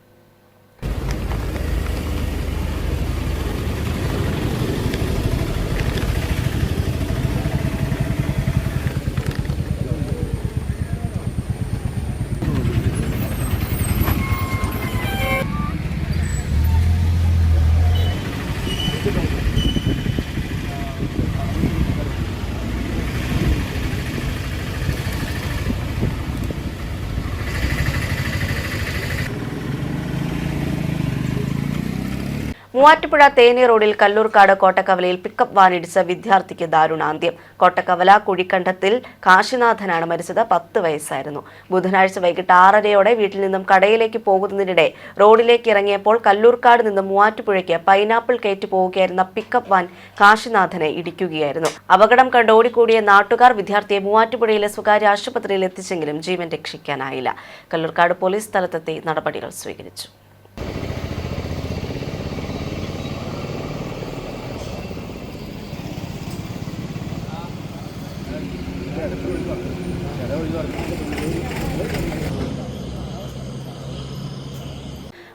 മൂവാറ്റുപുഴ തേനി റോഡിൽ കല്ലൂർക്കാട് കോട്ടക്കവലയിൽ പിക്കപ്പ് വാനിടിച്ച വിദ്യാർത്ഥിക്ക് ദാരുണാന്ത്യം. കോട്ടക്കവല കുഴിക്കണ്ടത്തിൽ കാശിനാഥനാണ് മരിച്ചത്. 10 വയസ്സായിരുന്നു. ബുധനാഴ്ച വൈകിട്ട് 6:30യോടെ വീട്ടിൽ നിന്നും കടയിലേക്ക് പോകുന്നതിനിടെ റോഡിലേക്ക് ഇറങ്ങിയപ്പോൾ കല്ലൂർക്കാട് നിന്നും മൂവാറ്റുപുഴയ്ക്ക് പൈനാപ്പിൾ കയറ്റി പോവുകയായിരുന്ന പിക്കപ്പ് വാൻ കാശിനാഥനെ ഇടിക്കുകയായിരുന്നു. അപകടം കണ്ട് ഓടിക്കൂടിയ നാട്ടുകാർ വിദ്യാർത്ഥിയെ മൂവാറ്റുപുഴയിലെ സ്വകാര്യ ആശുപത്രിയിൽ എത്തിച്ചെങ്കിലും ജീവൻ രക്ഷിക്കാനായില്ല. കല്ലൂർക്കാട് പോലീസ് സ്ഥലത്തെത്തി നടപടികൾ സ്വീകരിച്ചു.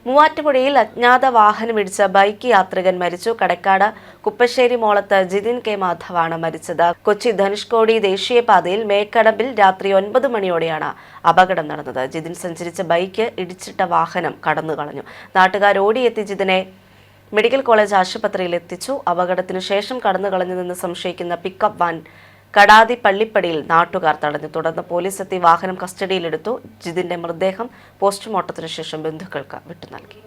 മൂവാറ്റുപുഴയിൽ അജ്ഞാത വാഹനമിടിച്ച ബൈക്ക് യാത്രികൻ മരിച്ചു. കടക്കാട് കുപ്പശ്ശേരി മോളത്ത് ജിതിൻ കെ മാധവാണ് മരിച്ചത്. കൊച്ചി ധനുഷ്കോടി ദേശീയപാതയിൽ മേക്കടമ്പിൽ രാത്രി 9 മണിയോടെയാണ് അപകടം നടന്നത്. ജിതിൻ സഞ്ചരിച്ച ബൈക്ക് ഇടിച്ചിട്ട വാഹനം കടന്നുകളഞ്ഞു. നാട്ടുകാർ ഓടിയെത്തി ജിതിനെ മെഡിക്കൽ കോളേജ് ആശുപത്രിയിൽ എത്തിച്ചു. അപകടത്തിനു ശേഷം കടന്നുകളഞ്ഞതെന്ന് സംശയിക്കുന്ന പിക്കപ്പ് വാൻ കടാതി പള്ളിപ്പടിയിൽ നാട്ടുകാർ തടഞ്ഞു. തുടർന്ന് പോലീസ് എത്തി വാഹനം കസ്റ്റഡിയിലെടുത്തു. ജിതിന്റെ മൃതദേഹം പോസ്റ്റ്മോർട്ടത്തിനു ശേഷം ബന്ധുക്കൾക്ക് വിട്ടു നൽകി.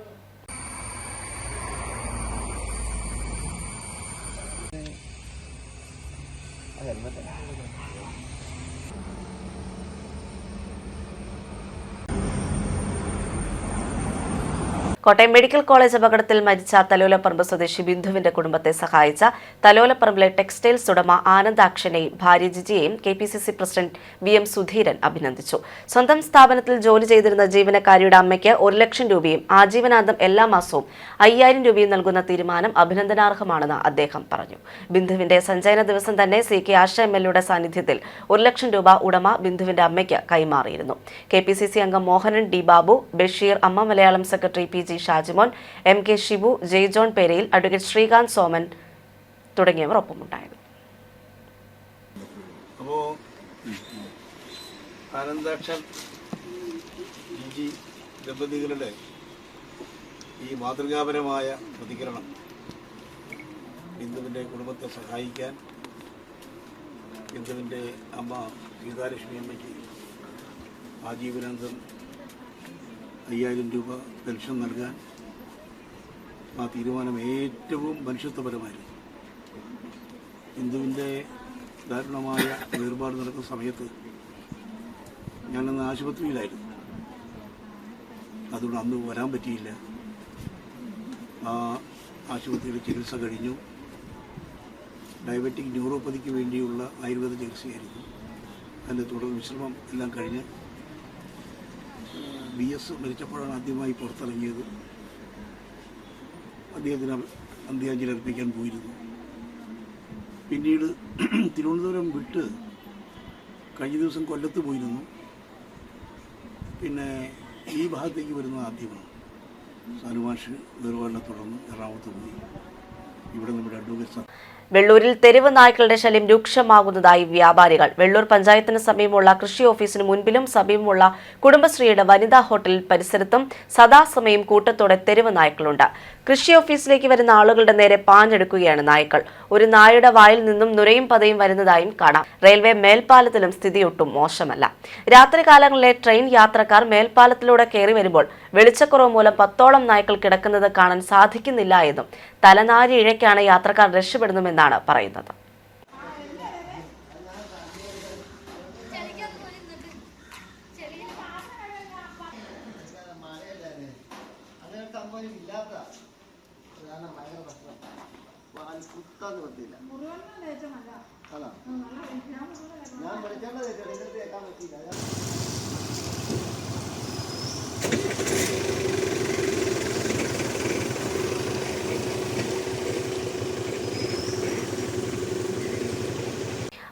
കോട്ടയം മെഡിക്കൽ കോളേജ് അപകടത്തിൽ മരിച്ച തലോലപ്പറമ്പ് സ്വദേശി ബിന്ദുവിന്റെ കുടുംബത്തെ സഹായിച്ച തലോലപ്പറമ്പിലെ ടെക്സ്റ്റൈൽസ് ഉടമ ആനന്ദാക്ഷനെയും ഭാര്യ ജിജിയെയും KPCC പ്രസിഡന്റ് VM സുധീരൻ അഭിനന്ദിച്ചു. സ്വന്തം സ്ഥാപനത്തിൽ ജോലി ചെയ്തിരുന്ന ജീവനക്കാരിയുടെ അമ്മയ്ക്ക് 1 ലക്ഷം രൂപയും ആജീവനാന്തം എല്ലാ മാസവും 5000 രൂപയും നൽകുന്ന തീരുമാനം അഭിനന്ദനാർഹമാണെന്ന് അദ്ദേഹം പറഞ്ഞു. ബിന്ദുവിന്റെ സഞ്ചയന ദിവസം തന്നെ CK ആശ MLയുടെ സാന്നിധ്യത്തിൽ 1 ലക്ഷം രൂപ ഉടമ ബിന്ദുവിന്റെ അമ്മയ്ക്ക് കൈമാറിയിരുന്നു. KPCC അംഗം Mohanan D. Babu, Basheer, Amma Malayalam secretary PG Shajimon, MK Shibu, John Perayil, advocate Sreekanth Soman തുടങ്ങിയവർ ഒപ്പമുണ്ടായിരുന്നു. അപ്പോൾ ആനന്ദാക്ഷൻ ജിജി ദമ്പതികളുടെ ഈ മാതൃകാപരമായ പ്രതികരണം ബിന്ദുവിൻ്റെ കുടുംബത്തെ സഹായിക്കാൻ ബിന്ദുവിൻ്റെ അമ്മ ഗീതാലക്ഷ്മി അമ്മയ്ക്ക് ആജീവനാന്തം 5000 രൂപ പെൻഷൻ നൽകാൻ ആ തീരുമാനം ഏറ്റവും മനുഷ്യത്വപരമായിരുന്നു. ബിന്ദുവിൻ്റെ ദാരുണമായ വേർപാട് നടക്കുന്ന സമയത്ത് ഞാനന്ന് ആശുപത്രിയിലായിരുന്നു. അതുകൊണ്ട് അന്ന് വരാൻ പറ്റിയില്ല. ആ ആശുപത്രിയിൽ ചികിത്സ കഴിഞ്ഞു. ഡയബറ്റിക് ന്യൂറോപ്പതിക്ക് വേണ്ടിയുള്ള ആയുർവേദ ചികിത്സയായിരുന്നു. അതിൻ്റെ തുടർ വിശ്രമം എല്ലാം കഴിഞ്ഞ് BS മരിച്ചപ്പോഴാണ് ആദ്യമായി പുറത്തിറങ്ങിയത്. അദ്ദേഹത്തിന് അന്ത്യാഞ്ജലി അർപ്പിക്കാൻ പോയിരുന്നു. പിന്നീട് തിരുവനന്തപുരം വിട്ട് കഴിഞ്ഞ ദിവസം കൊല്ലത്ത് പോയിരുന്നു. പിന്നെ ഈ ഭാഗത്തേക്ക് വരുന്നത് ആദ്യമാണ്. സാനുമാഷ് വേർപാടിനെ തുടർന്ന് എറണാകുളത്ത് പോയി. ഇവിടെ നമ്മുടെ അഡ്വക്കേറ്റ് വെള്ളൂരിൽ തെരുവ് നായ്ക്കളുടെ ശല്യം രൂക്ഷമാകുന്നതായി വ്യാപാരികൾ. വെള്ളൂർ പഞ്ചായത്തിന് സമീപമുള്ള കൃഷി ഓഫീസിന് മുൻപിലും സമീപമുള്ള കുടുംബശ്രീയുടെ വനിതാ ഹോട്ടൽ പരിസരത്തും സദാസമയം കൂട്ടത്തോടെ തെരുവ് നായ്ക്കളുണ്ട്. കൃഷി ഓഫീസിലേക്ക് വരുന്ന ആളുകളുടെ നേരെ പാഞ്ഞെടുക്കുകയാണ് നായ്ക്കൾ. ഒരു നായയുടെ വായിൽ നിന്നും നുരയും പതയും വരുന്നതായും കാണാം. റെയിൽവേ മേൽപ്പാലത്തിലും സ്ഥിതി ഒട്ടും മോശമല്ല. രാത്രികാലങ്ങളിലെ ട്രെയിൻ യാത്രക്കാർ മേൽപ്പാലത്തിലൂടെ കയറി വരുമ്പോൾ വെളിച്ചക്കുറവ് മൂലം 10ഓളം നായ്ക്കൾ കിടക്കുന്നത് കാണാൻ സാധിക്കുന്നില്ല എന്നും തലനാരി ഇഴയ്ക്കാണ് യാത്രക്കാർ രക്ഷപ്പെടുന്നുമെന്നാണ് പറയുന്നത്.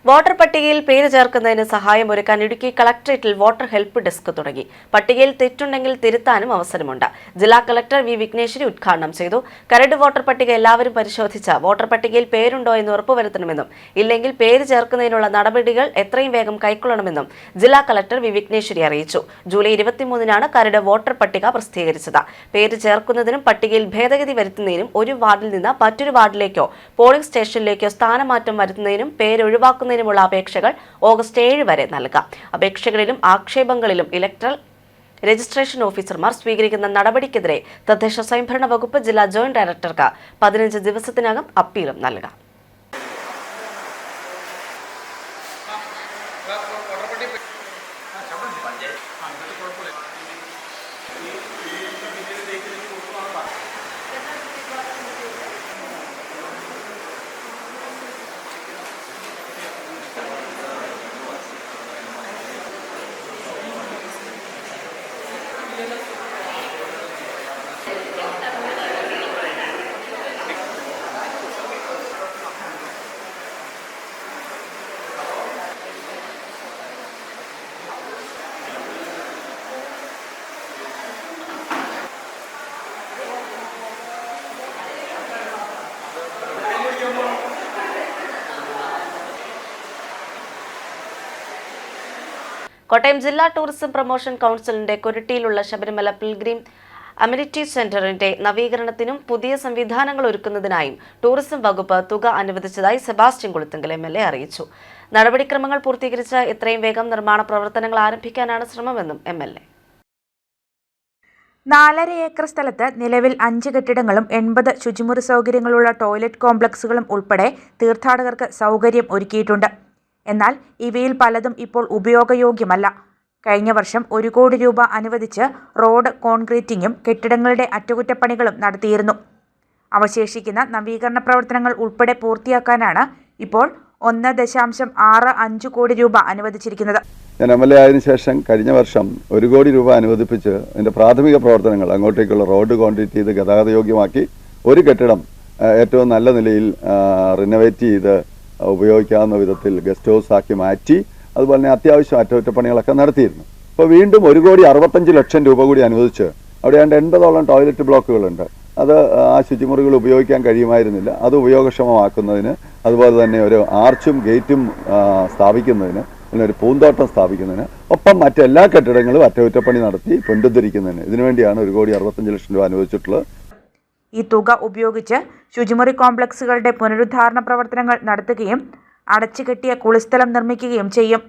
വോട്ടർ പട്ടികയിൽ പേര് ചേർക്കുന്നതിന് സഹായമൊരുക്കാൻ ഇടുക്കി കളക്ടറേറ്റിൽ വോട്ടർ ഹെൽപ്പ് ഡെസ്ക് തുടങ്ങി. പട്ടികയിൽ തെറ്റുണ്ടെങ്കിൽ തിരുത്താനും അവസരമുണ്ട്. ജില്ലാ കളക്ടർ വി വിഘ്നേശ്വരി ഉദ്ഘാടനം ചെയ്തു. കരട് വോട്ടർ പട്ടിക എല്ലാവരും പരിശോധിച്ച് വോട്ടർ പട്ടികയിൽ പേരുണ്ടോ എന്ന് ഉറപ്പുവരുത്തണമെന്നും ഇല്ലെങ്കിൽ പേര് ചേർക്കുന്നതിനുള്ള നടപടികൾ എത്രയും വേഗം കൈക്കൊള്ളണമെന്നും ജില്ലാ കളക്ടർ വി വിഘ്നേശ്വരി അറിയിച്ചു. ജൂലൈ 23-നാണ് കരട് വോട്ടർ പട്ടിക പ്രസിദ്ധീകരിച്ചത്. പേര് ചേർക്കുന്നതിനും പട്ടികയിൽ ഭേദഗതി വരുത്തുന്നതിനും ഒരു വാർഡിൽ നിന്ന് മറ്റൊരു വാർഡിലേക്കോ പോളിംഗ് സ്റ്റേഷനിലേക്കോ സ്ഥാനമാറ്റം വരുത്തുന്നതിനും പേരൊഴിവാക്കുന്നതിനും ുള്ള അപേക്ഷകൾ ഓഗസ്റ്റ് 7 വരെ നൽകാം. അപേക്ഷകളിലും ആക്ഷേപങ്ങളിലും ഇലക്ടറൽ രജിസ്ട്രേഷൻ ഓഫീസർമാർ സ്വീകരിക്കുന്ന നടപടിക്കെതിരെ തദ്ദേശ സ്വയംഭരണ വകുപ്പ് ജില്ലാ ജോയിന്റ് ഡയറക്ടർക്ക് 15 ദിവസത്തിനകം അപ്പീലും നൽകാം. കോട്ടയം ജില്ലാ ടൂറിസം പ്രൊമോഷൻ കൗൺസിലിന്റെ കൊരട്ടിയിലുള്ള ശബരിമല പിൽഗ്രീം അമ്യൂണിറ്റി സെന്ററിന്റെ നവീകരണത്തിനും പുതിയ സംവിധാനങ്ങൾ ഒരുക്കുന്നതിനായും ടൂറിസം വകുപ്പ് തുക അനുവദിച്ചതായി സെബാസ്റ്റ്യൻ കുളത്തുങ്കൽ MLA അറിയിച്ചു. നടപടിക്രമങ്ങൾ പൂർത്തീകരിച്ച് എത്രയും വേഗം നിർമ്മാണ പ്രവർത്തനങ്ങൾ ആരംഭിക്കാനാണ് ശ്രമമെന്നും MLA. 4.5 ഏക്കർ സ്ഥലത്ത് നിലവിൽ 5 കെട്ടിടങ്ങളും 80 ശുചിമുറി സൗകര്യങ്ങളുള്ള ടോയ്ലറ്റ് കോംപ്ലക്സുകളും ഉൾപ്പെടെ തീർത്ഥാടകർക്ക് സൗകര്യം ഒരുക്കിയിട്ടുണ്ട്. എന്നാൽ ഇവയിൽ പലതും ഇപ്പോൾ ഉപയോഗയോഗ്യമല്ല. കഴിഞ്ഞ വർഷം 1 കോടി രൂപ അനുവദിച്ച് റോഡ് കോൺക്രീറ്റിംഗും കെട്ടിടങ്ങളുടെ അറ്റകുറ്റപ്പണികളും നടത്തിയിരുന്നു. അവശേഷിക്കുന്ന നവീകരണ പ്രവർത്തനങ്ങൾ ഉൾപ്പെടെ പൂർത്തിയാക്കാനാണ് ഇപ്പോൾ 1.65 കോടി രൂപ അനുവദിച്ചിരിക്കുന്നത്. ഞാൻ MLA ആയതിനു ശേഷം കഴിഞ്ഞ വർഷം 1 കോടി രൂപ അനുവദിപ്പിച്ച് അതിൻ്റെ പ്രാഥമിക പ്രവർത്തനങ്ങൾ അങ്ങോട്ടേക്കുള്ള റോഡ് കോൺക്രീറ്റ് ചെയ്ത് ഗതാഗതയോഗ്യമാക്കി ഒരു കെട്ടിടം ഏറ്റവും നല്ല നിലയിൽ റിനോവേറ്റ് ചെയ്ത് ഉപയോഗിക്കാവുന്ന വിധത്തിൽ ഗസ്റ്റ് ഹൗസ് ആക്കി മാറ്റി അതുപോലെ തന്നെ അത്യാവശ്യം അറ്റകുറ്റപ്പണികളൊക്കെ നടത്തിയിരുന്നു. ഇപ്പോൾ വീണ്ടും 1,65 ലക്ഷം രൂപ കൂടി അനുവദിച്ച് അവിടെ 80ഓളം ടോയ്ലറ്റ് ബ്ലോക്കുകളുണ്ട്. അത് ആ ശുചിമുറികൾ ഉപയോഗിക്കാൻ കഴിയുമായിരുന്നില്ല. അത് ഉപയോഗക്ഷമമാക്കുന്നതിന് അതുപോലെ തന്നെ ഒരു ആർച്ചും ഗേറ്റും സ്ഥാപിക്കുന്നതിന് പിന്നെ ഒരു പൂന്തോട്ടം സ്ഥാപിക്കുന്നതിന് ഒപ്പം മറ്റെല്ലാ കെട്ടിടങ്ങളും അറ്റകുറ്റപ്പണി നടത്തി പുനരുദ്ധരിക്കുന്നതിന് ഇതിനുവേണ്ടിയാണ് 1,65 ലക്ഷം രൂപ അനുവദിച്ചിട്ടുള്ളത്. ഈ തുക ഉപയോഗിച്ച് ശുചിമുറി കോംപ്ലക്സുകളുടെ പുനരുദ്ധാരണ പ്രവർത്തനങ്ങൾ നടത്തുകയും അടച്ചുകെട്ടിയ കുളിസ്ഥലം നിർമ്മിക്കുകയും ചെയ്യും.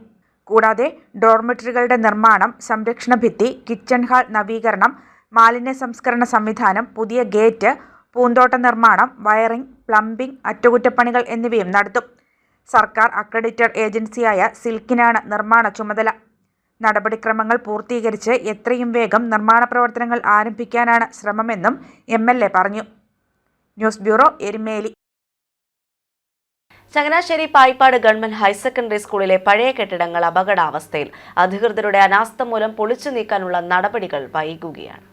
കൂടാതെ ഡോർമെറ്ററികളുടെ നിർമ്മാണം, സംരക്ഷണ ഭിത്തി, കിച്ചൺ ഹാൾ നവീകരണം, മാലിന്യ സംസ്കരണ സംവിധാനം, പുതിയ ഗേറ്റ്, പൂന്തോട്ട നിർമ്മാണം, വയറിംഗ്, പ്ലംബിംഗ്, അറ്റകുറ്റപ്പണികൾ എന്നിവയും നടത്തും. സർക്കാർ അക്രഡിറ്റഡ് ഏജൻസിയായ സിൽക്കിനാണ് നിർമ്മാണ ചുമതല. നടപടിക്രമങ്ങൾ പൂർത്തീകരിച്ച് എത്രയും വേഗം നിർമ്മാണ പ്രവർത്തനങ്ങൾ ആരംഭിക്കാനാണ് ശ്രമമെന്നും MLA പറഞ്ഞു. News bureau, Erumeli. Changanassery Payippad government higher secondary സ്കൂളിലെ പഴയ കെട്ടിടങ്ങൾ അപകടാവസ്ഥയിൽ. അധികൃതരുടെ അനാസ്ഥ മൂലം പൊളിച്ചു നീക്കാനുള്ള നടപടികൾ വൈകുകയാണ്.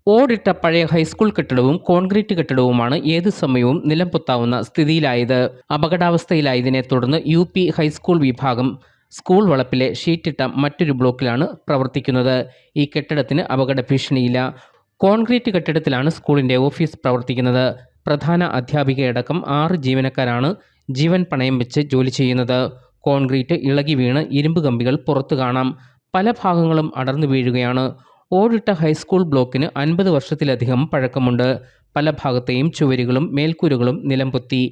ഓടിട്ട പഴയ ഹൈസ്കൂൾ കെട്ടിടവും കോൺക്രീറ്റ് കെട്ടിടവുമാണ് ഏതു സമയവും നിലം പൊത്താവുന്ന സ്ഥിതിയിലായത്. അപകടാവസ്ഥയിലായതിനെ തുടർന്ന് UP ഹൈസ്കൂൾ വിഭാഗം സ്കൂൾ വളപ്പിലെ ഷീറ്റിട്ട മറ്റൊരു ബ്ലോക്കിലാണ് പ്രവർത്തിക്കുന്നത്. ഈ കെട്ടിടത്തിന് അപകട ഭീഷണിയില്ല. കോൺക്രീറ്റ് കെട്ടിടത്തിലാണ് സ്കൂളിന്റെ ഓഫീസ് പ്രവർത്തിക്കുന്നത്. പ്രധാന അധ്യാപികയടക്കം 6 ജീവനക്കാരാണ് ജീവൻ പണയം വെച്ച് ജോലി ചെയ്യുന്നത്. കോൺക്രീറ്റ് ഇളകി വീണ് ഇരുമ്പ് കമ്പികൾ പുറത്തു കാണാം. പല ഭാഗങ്ങളും അടർന്നു വീഴുകയാണ്. ഓടിട്ട ഹൈസ്കൂൾ ബ്ലോക്കിന് 50 വർഷത്തിലധികം പഴക്കമുണ്ട്. പല ഭാഗത്തെയും ചുവരുകളും മേൽക്കൂരകളും നിലംപൊത്തി.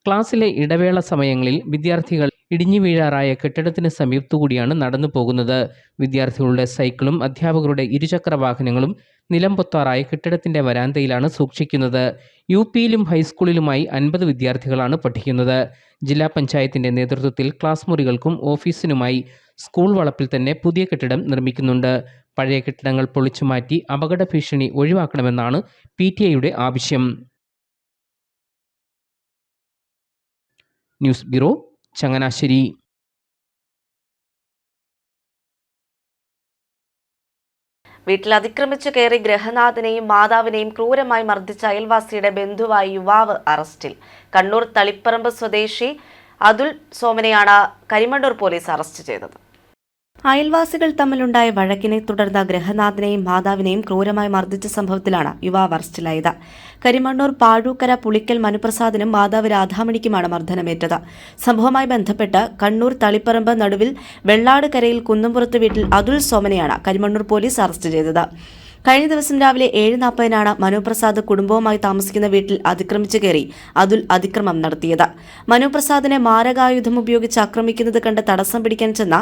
ക്ലാസ്സിലെ ഇടവേള സമയങ്ങളിൽ വിദ്യാർത്ഥികൾ ഇടിഞ്ഞു വീഴാറായ കെട്ടിടത്തിന് സമീപത്തുകൂടിയാണ് നടന്നു പോകുന്നത്. വിദ്യാർത്ഥികളുടെ സൈക്കിളും അധ്യാപകരുടെ ഇരുചക്ര വാഹനങ്ങളും നിലംപൊത്താറായ കെട്ടിടത്തിന്റെ വരാന്തയിലാണ് സൂക്ഷിക്കുന്നത്. UPയിലും ഹൈസ്കൂളിലുമായി 50 വിദ്യാർത്ഥികളാണ് പഠിക്കുന്നത്. ജില്ലാ പഞ്ചായത്തിന്റെ നേതൃത്വത്തിൽ ക്ലാസ് മുറികൾക്കും ഓഫീസിനുമായി സ്കൂൾ വളപ്പിൽ തന്നെ പുതിയ കെട്ടിടം നിർമ്മിക്കുന്നുണ്ട്. പഴയ കെട്ടിടങ്ങൾ പൊളിച്ചുമാറ്റി അപകട ഭീഷണി ഒഴിവാക്കണമെന്നാണ് PTA ആവശ്യം. News bureau, Changanassery. വീട്ടിൽ അതിക്രമിച്ചു കയറി ഗൃഹനാഥനെയും മാതാവിനെയും ക്രൂരമായി മർദ്ദിച്ച അയൽവാസിയുടെ ബന്ധുവായ യുവാവ് അറസ്റ്റിൽ. കണ്ണൂർ തളിപ്പറമ്പ് സ്വദേശി അതുൽ സോമനെയാണ് കരിമണ്ണൂർ പോലീസ് അറസ്റ്റ് ചെയ്തത്. അയൽവാസികൾ തമ്മിലുണ്ടായ വഴക്കിനെ തുടർന്ന് ഗൃഹനാഥനെയും മാതാവിനെയും ക്രൂരമായി മർദ്ദിച്ച സംഭവത്തിലാണ് യുവാവ് അറസ്റ്റിലായത്. കരിമണ്ണൂർ പാഴൂക്കര പുളിക്കൽ മനുപ്രസാദിനും മാതാവ് രാധാമണിക്കുമാണ് മർദ്ദനമേറ്റത്. സംഭവവുമായി ബന്ധപ്പെട്ട് കണ്ണൂർ തളിപ്പറമ്പ് നടുവിൽ വെള്ളാട് കരയിൽ കുന്നംപുറത്ത് വീട്ടിൽ അതുൽ സോമനെയാണ് കരിമണ്ണൂർ പോലീസ് അറസ്റ്റ് ചെയ്തത്. കഴിഞ്ഞ ദിവസം രാവിലെ 7:40 മനുപ്രസാദ് കുടുംബവുമായി താമസിക്കുന്ന വീട്ടിൽ അതിക്രമിച്ചു കയറി അതുൽ അതിക്രമം നടത്തിയത്. മനുപ്രസാദിനെ മാരകായുധം ഉപയോഗിച്ച് ആക്രമിക്കുന്നത് കണ്ട് തടസ്സം പിടിക്കാൻ ചെന്ന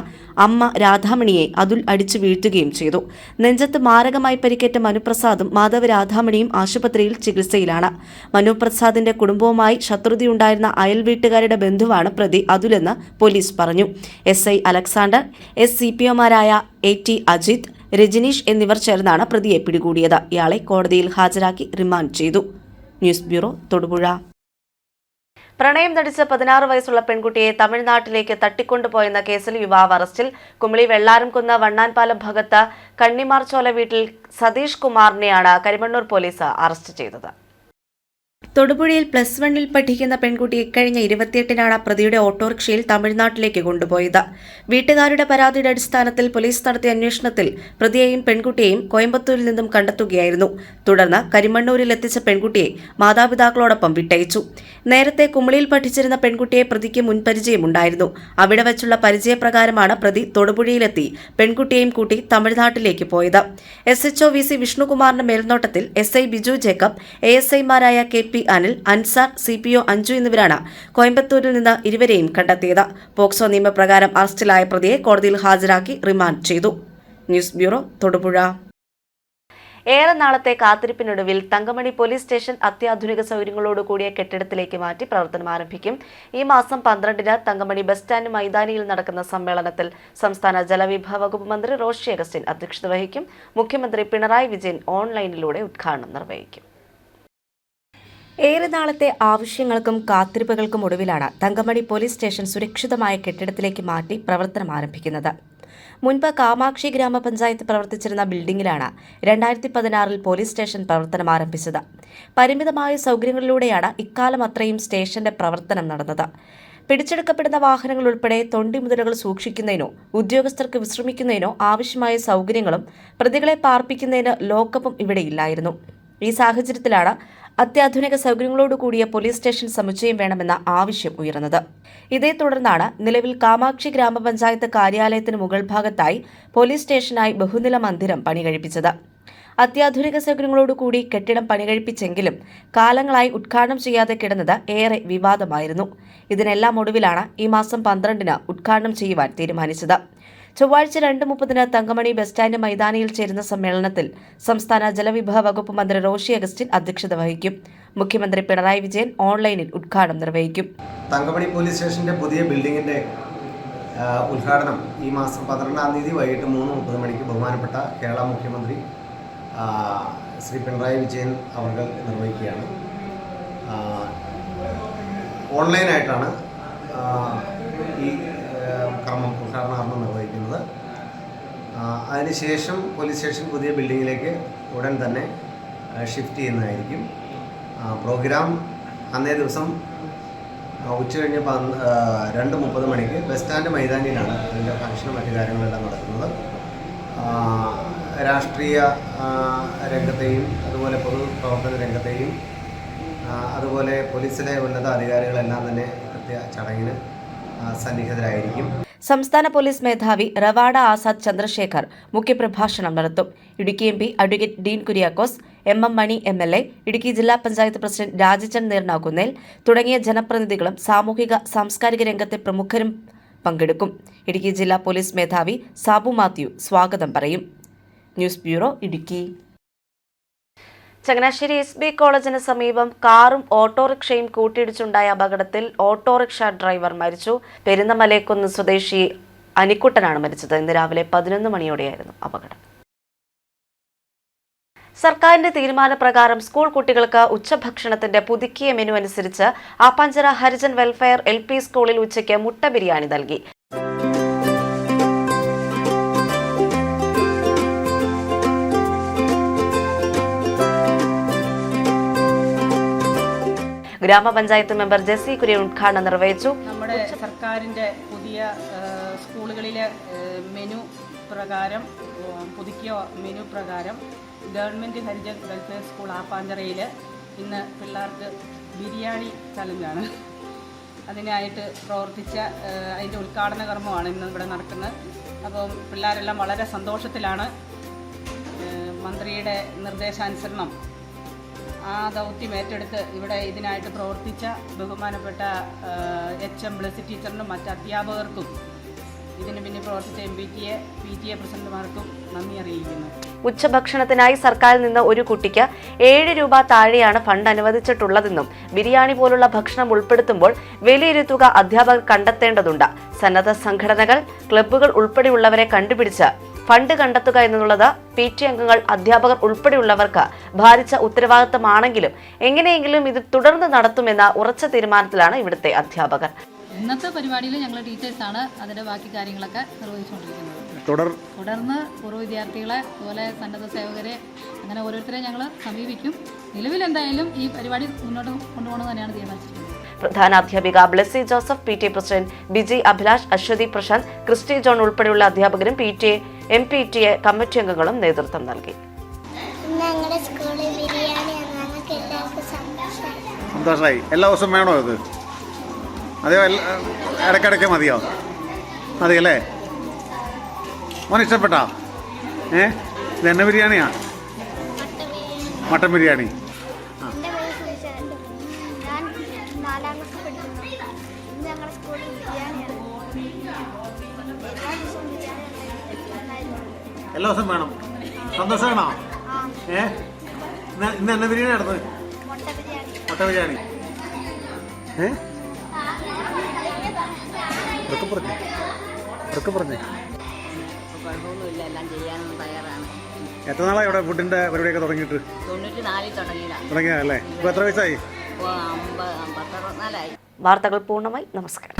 അമ്മ രാധാമണിയെ അതുൽ അടിച്ചു വീഴ്ത്തുകയും ചെയ്തു. നെഞ്ചത്ത് മാരകമായി പരിക്കേറ്റ മനുപ്രസാദും മാധവ് രാധാമണിയും ആശുപത്രിയിൽ ചികിത്സയിലാണ്. മനുപ്രസാദിന്റെ കുടുംബവുമായി ശത്രുതയുണ്ടായിരുന്ന അയൽ വീട്ടുകാരുടെ ബന്ധുവാണ് പ്രതി അതുലെന്ന് പോലീസ് പറഞ്ഞു. SI അലക്സാണ്ടർ, CPOമാരായ AT അജിത്, രജനീഷ് എന്നിവർ ചേർന്നാണ് പ്രതിയെ പിടികൂടിയത്. ഇയാളെ കോടതിയിൽ ഹാജരാക്കി റിമാൻഡ് ചെയ്തു. News bureau, Thodupuzha. പ്രണയം നടിച്ച 16 വയസ്സുള്ള പെൺകുട്ടിയെ തമിഴ്നാട്ടിലേക്ക് തട്ടിക്കൊണ്ടുപോയെന്ന കേസിൽ യുവാവ് അറസ്റ്റിൽ. കുമളി വെള്ളാരംകുന്ന് വണ്ണാൻപാലം ഭാഗത്ത് കണ്ണിമാർച്ചോല വീട്ടിൽ സതീഷ് കുമാറിനെയാണ് കരിമണ്ണൂർ പോലീസ് അറസ്റ്റ് ചെയ്തത്. തൊടുപുഴയിൽ +1 പഠിക്കുന്ന പെൺകുട്ടി ഇക്കഴിഞ്ഞ 28-നാണ് പ്രതിയുടെ ഓട്ടോറിക്ഷയിൽ തമിഴ്നാട്ടിലേക്ക് കൊണ്ടുപോയത്. വീട്ടുകാരുടെ പരാതിയുടെ അടിസ്ഥാനത്തിൽ പോലീസ് നടത്തിയ അന്വേഷണത്തിൽ പ്രതിയെയും പെൺകുട്ടിയെയും കോയമ്പത്തൂരിൽ നിന്നും കണ്ടെത്തുകയായിരുന്നു. തുടർന്ന് കരിമണ്ണൂരിൽ എത്തിച്ച പെൺകുട്ടിയെ മാതാപിതാക്കളോടൊപ്പം വിട്ടയച്ചു. നേരത്തെ കുമളിയിൽ പഠിച്ചിരുന്ന പെൺകുട്ടിയെ പ്രതിക്ക് മുൻപരിചയമുണ്ടായിരുന്നു. അവിടെ വച്ചുള്ള പരിചയപ്രകാരമാണ് പ്രതി തൊടുപുഴയിലെത്തി പെൺകുട്ടിയെയും കൂട്ടി തമിഴ്നാട്ടിലേക്ക് പോയത്. SHO VC വിഷ്ണുകുമാറിന്റെ മേൽനോട്ടത്തിൽ SI ബിജു ജേക്കബ്, ASIമാരായ KP അനിൽ, അൻസാർ, CPO അഞ്ജു എന്നിവരാണ് കോയമ്പത്തൂരിൽ നിന്ന് ഇരുവരെയും കണ്ടെത്തിയത്. പോക്സോ നിയമപ്രകാരം അറസ്റ്റിലായ പ്രതിയെ കോടതിയിൽ ഹാജരാക്കി റിമാൻഡ് ചെയ്തു. News bureau, Thodupuzha. ഏറെ നാളത്തെ കാത്തിരിപ്പിനൊടുവിൽ തങ്കമണി പോലീസ് സ്റ്റേഷൻ അത്യാധുനിക സൗകര്യങ്ങളോടുകൂടിയ കെട്ടിടത്തിലേക്ക് മാറ്റി പ്രവർത്തനം ആരംഭിക്കും. ഈ മാസം 12-ന് തങ്കമണി ബസ് സ്റ്റാൻഡ് മൈതാനിയിൽ നടക്കുന്ന സമ്മേളനത്തിൽ സംസ്ഥാന ജലവിഭവ വകുപ്പ് മന്ത്രി റോഷി അഗസ്റ്റിൻ അധ്യക്ഷത വഹിക്കും. മുഖ്യമന്ത്രി പിണറായി വിജയൻ ഓൺലൈനിലൂടെ ഉദ്ഘാടനം നിർവഹിക്കും. ഏറെ നാളത്തെ ആവശ്യങ്ങൾക്കും കാത്തിരിപ്പുകൾക്കും ഒടുവിലാണ് തങ്കമണി പോലീസ് സ്റ്റേഷൻ സുരക്ഷിതമായ കെട്ടിടത്തിലേക്ക് മാറ്റി പ്രവർത്തനം ആരംഭിക്കുന്നത്. മുൻപ് കാമാക്ഷി ഗ്രാമപഞ്ചായത്ത് പ്രവർത്തിച്ചിരുന്ന ബിൽഡിംഗിലാണ് 2016-ൽ പോലീസ് സ്റ്റേഷൻ പ്രവർത്തനം ആരംഭിച്ചത്. പരിമിതമായ സൗകര്യങ്ങളിലൂടെയാണ് ഇക്കാലം അത്രയും സ്റ്റേഷന്റെ പ്രവർത്തനം നടന്നത്. പിടിച്ചെടുക്കപ്പെടുന്ന വാഹനങ്ങൾ ഉൾപ്പെടെ തൊണ്ടിമുതലുകൾ സൂക്ഷിക്കുന്നതിനോ ഉദ്യോഗസ്ഥർക്ക് വിശ്രമിക്കുന്നതിനോ ആവശ്യമായ സൗകര്യങ്ങളും പ്രതികളെ പാർപ്പിക്കുന്നതിന് ലോക്കപ്പും ഇവിടെയില്ലായിരുന്നു. ഈ സാഹചര്യത്തിലാണ് അത്യാധുനിക സൗകര്യങ്ങളോടുകൂടിയ പോലീസ് സ്റ്റേഷൻ സമുച്ചയം വേണമെന്ന ആവശ്യം ഉയർന്നത്. ഇതേ തുടർന്നാണ് നിലവിൽ കാമാക്ഷി ഗ്രാമപഞ്ചായത്ത് കാര്യാലയത്തിന് മുകൾ ഭാഗത്തായി പോലീസ് സ്റ്റേഷനായി ബഹുനില മന്ദിരം പണികഴിപ്പിച്ചത്. അത്യാധുനിക സൗകര്യങ്ങളോടുകൂടി കെട്ടിടം പണികഴിപ്പിച്ചെങ്കിലും കാലങ്ങളായി ഉദ്ഘാടനം ചെയ്യാതെ കിടന്നത് ഏറെ വിവാദമായിരുന്നു. ഇതിനെല്ലാം ഒടുവിലാണ് ഈ മാസം 12-ന് ഉദ്ഘാടനം ചെയ്യുവാൻ തീരുമാനിച്ചത്. ചൊവ്വാഴ്ച 2:30-ന് തങ്കമണി ബസ് സ്റ്റാൻഡ് മൈതാനിയിൽ ചേരുന്ന സമ്മേളനത്തിൽ സംസ്ഥാന ജലവിഭവ വകുപ്പ് മന്ത്രി റോഷി അഗസ്റ്റിൻ അധ്യക്ഷത വഹിക്കും. മുഖ്യമന്ത്രി പിണറായി വിജയൻ ഓൺലൈനിൽ ഉദ്ഘാടനം നിർവഹിക്കും. തങ്കമണി പോലീസ് സ്റ്റേഷന്റെ പുതിയ ബിൽഡിംഗിന്റെ ഉദ്ഘാടനം ഈ മാസം 12-ാം തീയതി വൈകിട്ട് 3:30 മണിക്ക് ബഹുമാനപ്പെട്ട കേരള മുഖ്യമന്ത്രി ശ്രീ പിണറായി വിജയൻ അവർ നിർവഹിക്കുകയാണ്. ഓൺലൈനായിട്ടാണ് ഈ ഉദ്ഘാടനം നിർവഹിക്കുന്നത്. അതിനുശേഷം പോലീസ് സ്റ്റേഷൻ പുതിയ ബിൽഡിങ്ങിലേക്ക് ഉടൻ തന്നെ ഷിഫ്റ്റ് ചെയ്യുന്നതായിരിക്കും. പ്രോഗ്രാം അന്നേ ദിവസം ഉച്ചകഴിഞ്ഞ് 2:30 മണിക്ക് ബസ് സ്റ്റാൻഡ് മൈതാനിയിലാണ് അതിൻ്റെ ഫംഗ്ഷനും മറ്റു കാര്യങ്ങളെല്ലാം നടക്കുന്നത്. രാഷ്ട്രീയ രംഗത്തെയും അതുപോലെ പൊതുപ്രവർത്തന രംഗത്തെയും അതുപോലെ പോലീസിലെ ഉന്നത അധികാരികളെല്ലാം തന്നെ ചടങ്ങിന് സന്നിഹിതരായിരിക്കും. സംസ്ഥാന പോലീസ് മേധാവി റവാഡ ആസാദ് ചന്ദ്രശേഖർ മുഖ്യപ്രഭാഷണം നടത്തും. Idukki MP advocate Dean Kuriakose, MM മണി MLA, ഇടുക്കി ജില്ലാ പഞ്ചായത്ത് പ്രസിഡന്റ് രാജചന്ദ് നീർനാകുന്നേൽ തുടങ്ങിയ ജനപ്രതിനിധികളും സാമൂഹിക സാംസ്കാരിക രംഗത്തെ പ്രമുഖരും പങ്കെടുക്കും. ഇടുക്കി ജില്ലാ പോലീസ് മേധാവി സാബു മാത്യു സ്വാഗതം പറയും. News bureau, Idukki. Changanassery SB കോളേജിന് സമീപം കാറും ഓട്ടോറിക്ഷയും കൂട്ടിയിടിച്ചുണ്ടായ അപകടത്തിൽ ഓട്ടോറിക്ഷ ഡ്രൈവർ മരിച്ചു. പെരുന്നമലേക്കുന്ന് സ്വദേശി അനിക്കുട്ടനാണ് മരിച്ചത്. ഇന്ന് രാവിലെ 11 മണിയോടെയായിരുന്നു അപകടം. സർക്കാരിന്റെ തീരുമാനപ്രകാരം സ്കൂൾ കുട്ടികൾക്ക് ഉച്ചഭക്ഷണത്തിന്റെ പുതുക്കിയ മെനു അനുസരിച്ച് ആപ്പാഞ്ചിറ ഹരിജൻ വെൽഫെയർ LP സ്കൂളിൽ ഉച്ചയ്ക്ക് മുട്ട ബിരിയാണി നൽകി. ഗ്രാമപഞ്ചായത്ത് മെമ്പർ ജെസി കുര്യൻ ഉദ്ഘാടനം നിർവഹിച്ചു. നമ്മുടെ സർക്കാരിൻ്റെ പുതിയ സ്കൂളുകളിലെ മെനു പ്രകാരം പുതുക്കിയ മെനു പ്രകാരം ഗവൺമെൻറ് ഹരിജൻ വെൽഫെയർ സ്കൂൾ ആപ്പാഞ്ചിറയിൽ ഇന്ന് പിള്ളേർക്ക് ബിരിയാണി ചലഞ്ചാണ്. അതിനായിട്ട് പ്രവർത്തിച്ച അതിൻ്റെ ഉദ്ഘാടന കർമ്മമാണ് ഇന്ന് ഇവിടെ നടക്കുന്നത്. അപ്പം പിള്ളേരെല്ലാം വളരെ സന്തോഷത്തിലാണ്. മന്ത്രിയുടെ നിർദ്ദേശാനുസരണം ആ ദൗത്യം ഏറ്റെടുത്ത് ഇവിടെ ഇതിനായിട്ട് പ്രവർത്തിച്ച ബഹുമാനപ്പെട്ട HM ബ്ലസി ടീച്ചറിനും മറ്റ് അധ്യാപകർക്കും ഇതിന് പിന്നിൽ പ്രവർത്തിച്ച PTA പ്രസിഡന്റുമാർക്കും നന്ദി അറിയിക്കുന്നു. ഉച്ചഭക്ഷണത്തിനായി സർക്കാരിൽ നിന്ന് ഒരു കുട്ടിക്ക് 7 രൂപ താഴെയാണ് ഫണ്ട് അനുവദിച്ചിട്ടുള്ളതെന്നും ബിരിയാണി പോലുള്ള ഭക്ഷണം ഉൾപ്പെടുത്തുമ്പോൾ വലിയൊരു തുക അധ്യാപകർ കണ്ടെത്തേണ്ടതുണ്ട്. സന്നദ്ധ സംഘടനകൾ, ക്ലബ്ബുകൾ ഉൾപ്പെടെയുള്ളവരെ കണ്ടുപിടിച്ച് ഫണ്ട് കണ്ടെത്തുക എന്നുള്ളത് PT അംഗങ്ങൾ, അധ്യാപകർ ഉൾപ്പെടെയുള്ളവർക്ക് ഭാരിച്ച ഉത്തരവാദിത്തമാണെങ്കിലും എങ്ങനെയെങ്കിലും ഇത് തുടർന്ന് നടത്തുമെന്ന ഉറച്ച തീരുമാനത്തിലാണ് ഇവിടുത്തെ അധ്യാപകർ. ഇന്നത്തെ പരിപാടിയിൽ ഞങ്ങൾ ടീച്ചേഴ്സാണ് അതിൻ്റെ ബാക്കി കാര്യങ്ങളൊക്കെ നിർവഹിച്ചുകൊണ്ടിരിക്കുന്നത്. തുടർന്ന് പൂർവ്വ വിദ്യാർത്ഥികളെ, അതുപോലെ സന്നദ്ധ സേവകരെ, അങ്ങനെ ഓരോരുത്തരെ ഞങ്ങൾ സമീപിക്കും. നിലവിൽ എന്തായാലും ഈ പരിപാടി മുന്നോട്ട് കൊണ്ടുപോകണമെന്ന് തന്നെയാണ് തീരുമാനിച്ചിട്ടുള്ളത്. പ്രധാനാധ്യാപിക Blessy Joseph, PTA president Biji Abhilash, Aswathy Prashanth, Christy John ഉൾപ്പെടെയുള്ള അധ്യാപകരും PTA MPTA കമ്മിറ്റി അംഗങ്ങളും നേതൃത്വം നൽകി. സന്തോഷമായി. എല്ലാ ദിവസവും വേണോ ഇത്? അതെയോ ഇടയ്ക്കിടയ്ക്ക് മതിയോ? മതിയല്ലേ? മോൻ ഇഷ്ടപ്പെട്ടോ? ഇത് എന്നെ ബിരിയാണിയാ? മട്ടൻ ബിരിയാണി. എല്ലാ ദിവസവും വേണം. സന്തോഷമാണോ? ഇന്ന് എന്നെ ബിരിയാണി നടന്നത്? മുട്ട ബിരിയാണി. എത്ര നാളായി ഇവിടെ ഫുഡിന്റെ പരിപാടിയൊക്കെ തുടങ്ങിയിട്ട്? 94 തുടങ്ങിയതല്ലേ? ഇപ്പൊ എത്ര വയസ്സായി? വാർത്തകൾ പൂർണ്ണമായി. നമസ്കാരം.